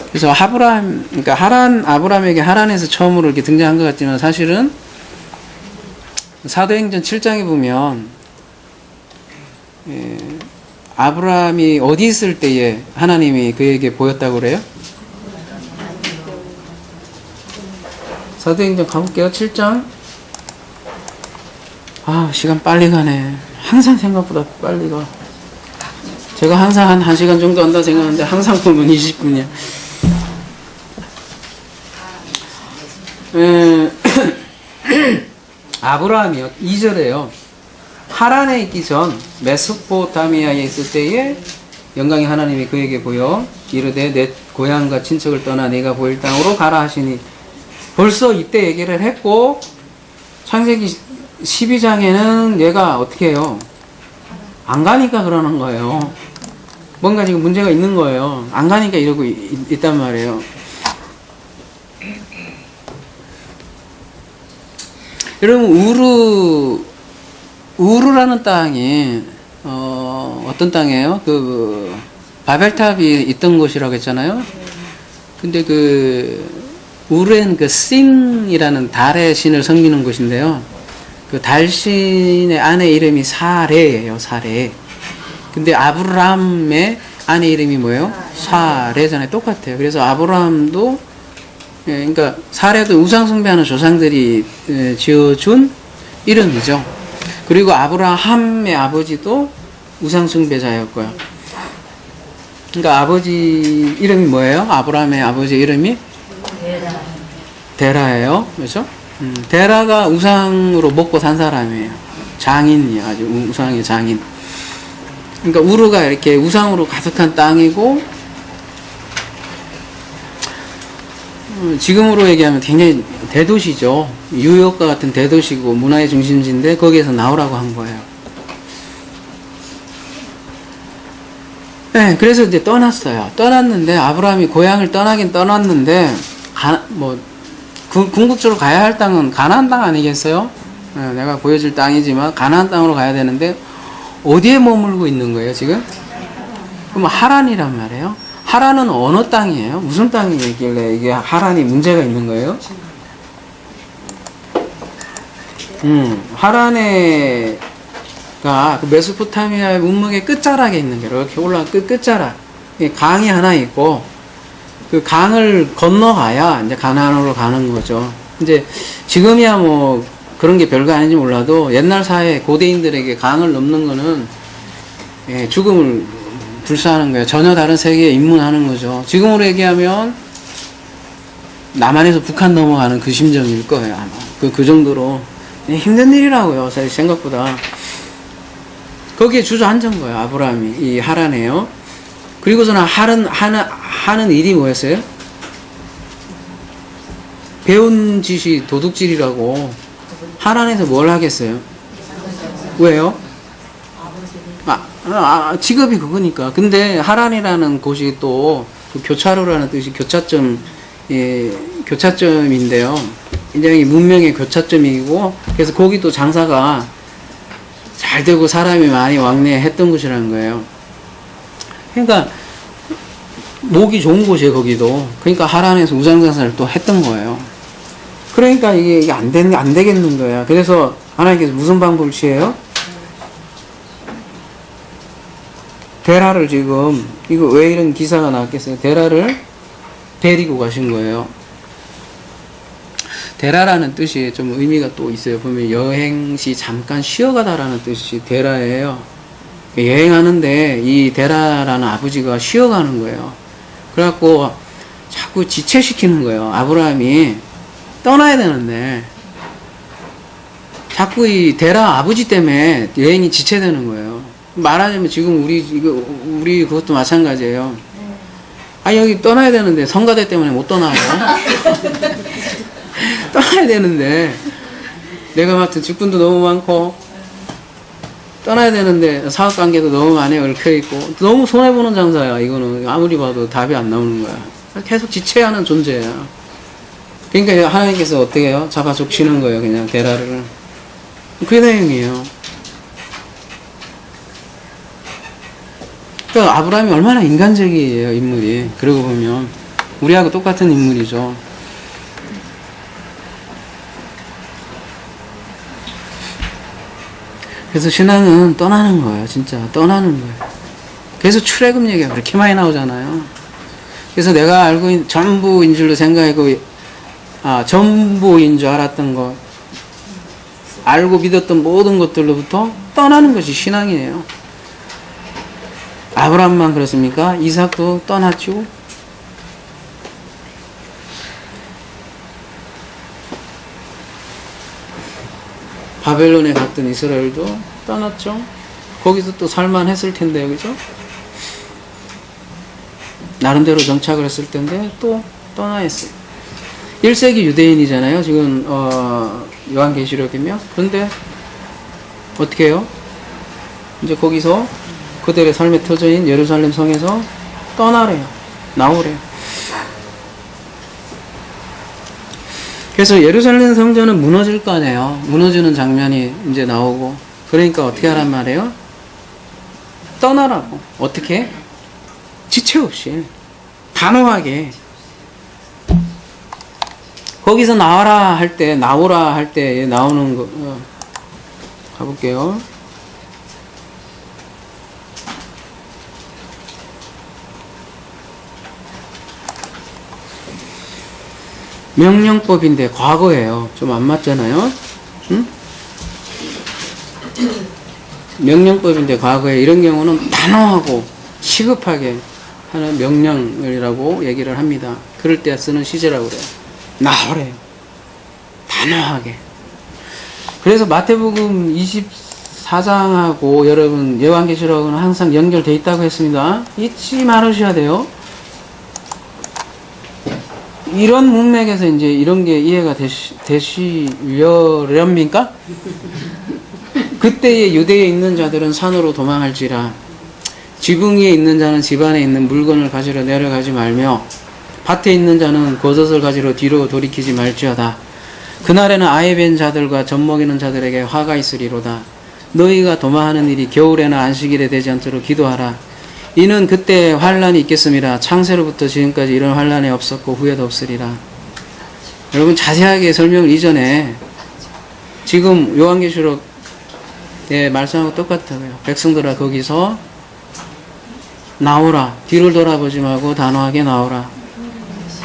그래서 그러니까 아브라함에게 하란에서 처음으로 이렇게 등장한 것 같지만 사실은 사도행전 7장에 보면 아브라함이 어디 있을 때에 하나님이 그에게 보였다고 그래요? 사도행전 가볼게요. 7장. 시간 빨리 가네. 항상 생각보다 빨리 가. 제가 항상 한 1시간 정도 한다 생각하는데 항상 보면 20분이야. 아브라함이요. 2절에요. 하란에 있기 전 메소포타미아에 있을 때에 영광의 하나님이 그에게 보여 이르되 내 고향과 친척을 떠나 네가 보일 땅으로 가라 하시니 벌써 이때 얘기를 했고 창세기 12장에는 얘가 어떻게 해요? 안 가니까 그러는 거예요. 뭔가 지금 문제가 있는 거예요. 안 가니까 이러고 있단 말이에요. 여러분 우르라는 땅이 어떤 땅이에요? 그 바벨탑이 있던 곳이라고 했잖아요. 근데 그 우르엔 그 신이라는 달의 신을 섬기는 곳인데요. 그 달신의 아내 이름이 사레예요. 사레. 근데 아브라함의 아내 이름이 뭐예요? 사레잖아요. 똑같아요. 그래서 아브라함도 그러니까 사레도 우상 숭배하는 조상들이 지어준 이름이죠. 그리고 아브라함의 아버지도 우상 숭배자였고요. 그러니까 아버지 이름이 뭐예요? 아브라함의 아버지 이름이 데라예요. 그렇죠? 데라가 우상으로 먹고 산 사람이에요. 장인이에요. 아주 우상의 장인. 그러니까 우르가 이렇게 우상으로 가득한 땅이고 지금으로 얘기하면 굉장히 대도시죠. 뉴욕과 같은 대도시고 문화의 중심지인데 거기에서 나오라고 한 거예요. 네, 그래서 이제 떠났어요. 떠났는데 아브라함이 고향을 떠나긴 떠났는데 궁극적으로 가야 할 땅은 가나안 땅 아니겠어요? 네, 내가 보여줄 땅이지만 가나안 땅으로 가야 되는데 어디에 머물고 있는 거예요 지금? 그럼 하란이란 말이에요. 하란은 어느 땅이에요? 무슨 땅이길래 이게 하란이 문제가 있는 거예요? 하란에가 그 메소포타미아의 문명의 끝자락에 있는 게 이렇게 올라간 끝자락. 강이 하나 있고 그 강을 건너가야 이제 가나안으로 가는 거죠. 이제 지금이야 뭐 그런 게 별거 아닌지 몰라도 옛날 사회 고대인들에게 강을 넘는 거는 죽음을 불사하는 거예요. 전혀 다른 세계에 입문하는 거죠. 지금으로 얘기하면 남한에서 북한 넘어가는 그 심정일 거예요. 아마 그 정도로 힘든 일이라고요. 사실 생각보다. 거기에 주저앉은 거예요. 아브라함이 이 하란에요. 그리고서는 하는 일이 뭐였어요? 배운 짓이 도둑질이라고. 하란에서 뭘 하겠어요? 왜요? 직업이 그거니까. 근데 하란이라는 곳이 또 그 교차로라는 뜻이 교차점인데요. 굉장히 문명의 교차점이고, 그래서 거기도 장사가 잘 되고 사람이 많이 왕래했던 곳이라는 거예요. 그러니까 목이 좋은 곳이에요, 거기도. 그러니까 하란에서 우상장사를 또 했던 거예요. 그러니까 이게 안 되겠는 거야. 그래서 하나님께서 무슨 방법을 취해요? 데라를 지금, 이거 왜 이런 기사가 나왔겠어요? 데라를 데리고 가신 거예요. 데라라는 뜻이 좀 의미가 또 있어요. 보면 여행시 잠깐 쉬어가다라는 뜻이 데라예요. 여행하는데 이 데라라는 아버지가 쉬어가는 거예요. 그래갖고 자꾸 지체시키는 거예요. 아브라함이 떠나야 되는데 자꾸 이 데라 아버지 때문에 여행이 지체되는 거예요. 말하자면 지금 우리 그것도 마찬가지예요. 여기 떠나야 되는데 성가대 때문에 못 떠나요. 떠나야 되는데 내가 맡은 직분도 너무 많고 떠나야 되는데 사업관계도 너무 많이 얽혀있고 너무 손해보는 장사야. 이거는 아무리 봐도 답이 안 나오는 거야. 계속 지체하는 존재야. 그러니까 하나님께서 어떻게 해요? 잡아 족치는 거예요. 그냥 데라를. 그게 내용이에요. 그러니까 아브라함이 얼마나 인간적이에요, 인물이. 그러고 보면 우리하고 똑같은 인물이죠. 그래서 신앙은 떠나는 거예요. 진짜 떠나는 거예요. 그래서 출애굽 얘기가 그렇게 많이 나오잖아요. 그래서 내가 알고 있는 전부인 줄로 생각하고 전부인 줄 알았던 것, 알고 믿었던 모든 것들로부터 떠나는 것이 신앙이에요. 아브라함만 그렇습니까? 이삭도 떠났죠. 바벨론에 갔던 이스라엘도 떠났죠. 거기서 또 살만했을 텐데요, 그죠? 나름대로 정착을 했을 텐데 또 떠나 있어요. 1세기 유대인이잖아요. 지금 요한계시록이면. 그런데 어떻게 해요? 이제 거기서 그들의 삶의 터전인 예루살렘 성에서 떠나래요. 나오래요. 그래서 예루살렘 성전은 무너질 거 아니에요. 무너지는 장면이 이제 나오고. 그러니까 어떻게 하란 말이에요? 떠나라고. 어떻게? 지체 없이. 단호하게. 거기서 나와라 할 때, 나오라 할 때 나오는 거, 가볼게요. 명령법인데 과거예요. 좀 안 맞잖아요. 응? 명령법인데 과거에 이런 경우는 단호하고 시급하게 하는 명령이라고 얘기를 합니다. 그럴 때 쓰는 시제라고 그래요. 나오래요. 단호하게. 그래서 마태복음 24장하고 여러분 요한계시록은 항상 연결되어 있다고 했습니다. 잊지 말으셔야 돼요. 이런 문맥에서 이제 이런 게 이해가 되시려렵니까? 그때의 유대에 있는 자들은 산으로 도망할지라 지붕 위에 있는 자는 집 안에 있는 물건을 가지러 내려가지 말며 밭에 있는 자는 버섯을 가지러 뒤로 돌이키지 말지어다. 그날에는 아이 뵌 자들과 젖 먹이는 자들에게 화가 있으리로다. 너희가 도망하는 일이 겨울에나 안식일에 되지 않도록 기도하라. 이는 그때 환란이 있겠습니다. 창세로부터 지금까지 이런 환란이 없었고 후에도 없으리라. 여러분 자세하게 설명을 이전에 지금 요한계시록의 말씀하고 똑같아요. 백성들아 거기서 나오라. 뒤를 돌아보지 말고 단호하게 나오라.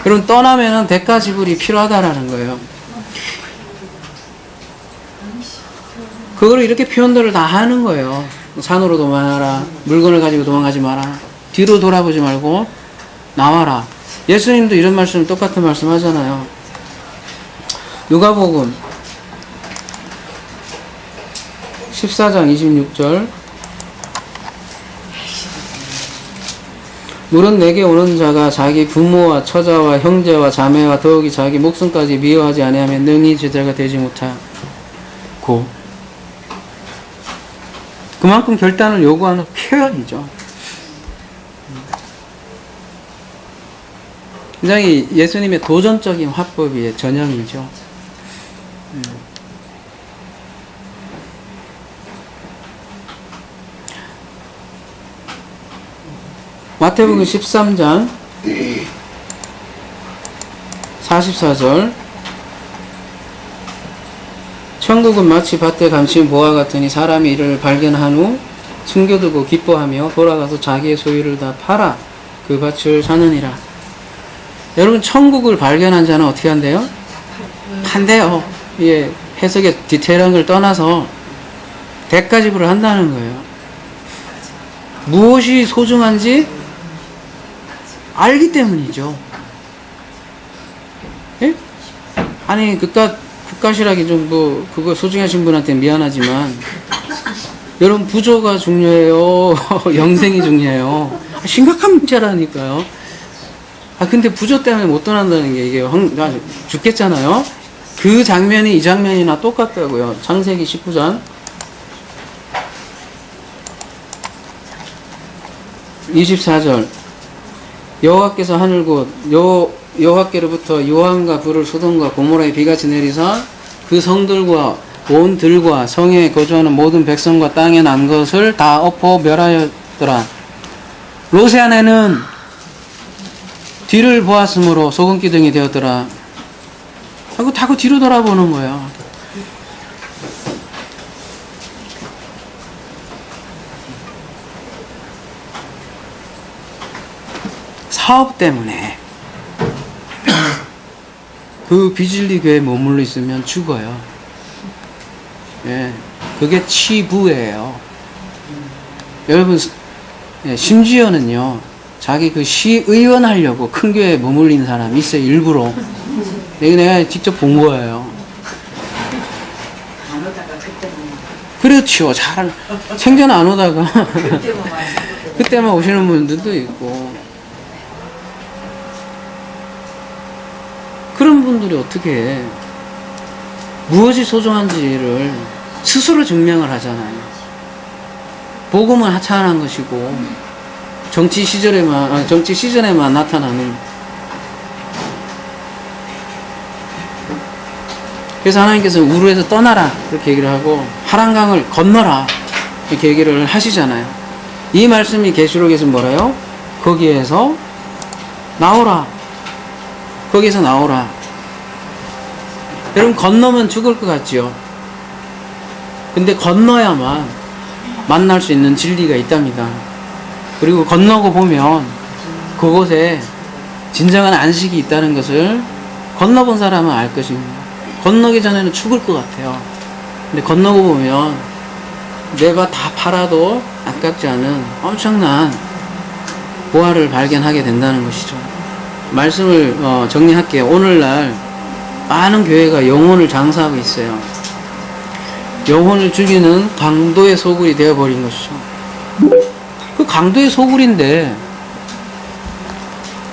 그럼 떠나면은 대가 지불이 필요하다라는 거예요. 그거를 이렇게 표현들을 다 하는 거예요. 산으로 도망하라. 물건을 가지고 도망가지 마라. 뒤로 돌아보지 말고 나와라. 예수님도 이런 말씀 똑같은 말씀 하잖아요. 누가복음 14장 26절 물은 내게 오는 자가 자기 부모와 처자와 형제와 자매와 더욱이 자기 목숨까지 미워하지 아니하면 능히 제자가 되지 못하고 그만큼 결단을 요구하는 표현이죠. 굉장히 예수님의 도전적인 화법의 전형이죠. 마태복음 13장 44절 천국은 마치 밭에 감춘 보화 같으니 사람이 이를 발견한 후 숨겨두고 기뻐하며 돌아가서 자기의 소유를 다 팔아 그 밭을 사느니라. 여러분 천국을 발견한 자는 어떻게 한대요? 판대요. 예, 해석의 디테일한 걸 떠나서 대가 지불을 한다는 거예요. 무엇이 소중한지 알기 때문이죠. 예? 아니 국가시락이 좀 그거 소중하신 분한테 미안하지만 여러분 부조가 중요해요. 영생이 중요해요. 심각한 문제라니까요. 근데 부조 때문에 못 떠난다는 게 이게 죽겠잖아요. 그 장면이 이 장면이나 똑같다고요. 창세기 19장 24절 여호와께서 하늘곧 여호와께로부터 요한과 불을 소돔과 고모라에 비같이 내리사 그 성들과 온 들과 성에 거주하는 모든 백성과 땅에 난 것을 다 엎어 멸하였더라. 롯의 아내는 뒤를 보았으므로 소금기둥이 되었더라. 하고 자꾸 뒤로 돌아보는 거예요. 사업 때문에 그 비진리 교회에 머물러 있으면 죽어요. 예, 그게 치부예요. 여러분, 예, 심지어는요, 자기 그 시의원 하려고 큰 교회에 머물린 사람이 있어요, 일부러. 내가 직접 본 거예요. 안 오다가 그때만. 그렇죠. 잘, 생전 안 오다가. 그때만 오시는 분들도 있고. 그런 분들이 어떻게 해? 무엇이 소중한지를 스스로 증명을 하잖아요. 복음은 하찮은 것이고 정치 시즌에만 나타나는. 그래서 하나님께서는 우르에서 떠나라 그렇게 얘기를 하고 하란강을 건너라 이렇게 얘기를 하시잖아요. 이 말씀이 계시록에서 뭐래요? 거기에서 나오라. 거기에서 나오라. 여러분 건너면 죽을 것 같지요? 근데 건너야만 만날 수 있는 진리가 있답니다. 그리고 건너고 보면 그곳에 진정한 안식이 있다는 것을 건너본 사람은 알 것입니다. 건너기 전에는 죽을 것 같아요. 근데 건너고 보면 내가 다 팔아도 아깝지 않은 엄청난 보화를 발견하게 된다는 것이죠. 말씀을 정리할게요. 오늘날 많은 교회가 영혼을 장사하고 있어요. 영혼을 죽이는 강도의 소굴이 되어버린 것이죠. 그 강도의 소굴인데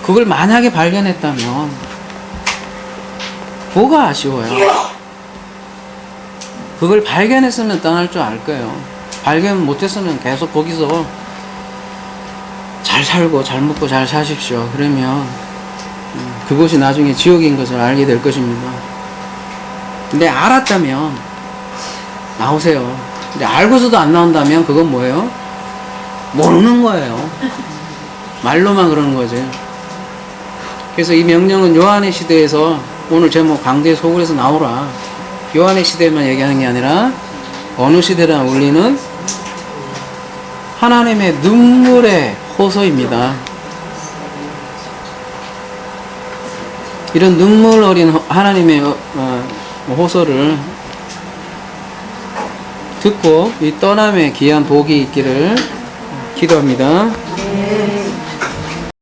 그걸 만약에 발견했다면 뭐가 아쉬워요? 그걸 발견했으면 떠날 줄 알 거예요. 발견 못했으면 계속 거기서 잘 살고 잘 먹고 잘 사십시오. 그러면 그것이 나중에 지옥인 것을 알게 될 것입니다. 근데 알았다면 나오세요. 근데 알고서도 안 나온다면 그건 뭐예요? 모르는 거예요. 말로만 그러는 거지. 그래서 이 명령은 요한의 시대에서 오늘 제목 강도의 소굴에서 나오라. 요한의 시대에만 얘기하는 게 아니라 어느 시대나 울리는 하나님의 눈물의 호소입니다. 이런 눈물 어린 하나님의 호소를 듣고 이 떠남에 귀한 복이 있기를 기도합니다.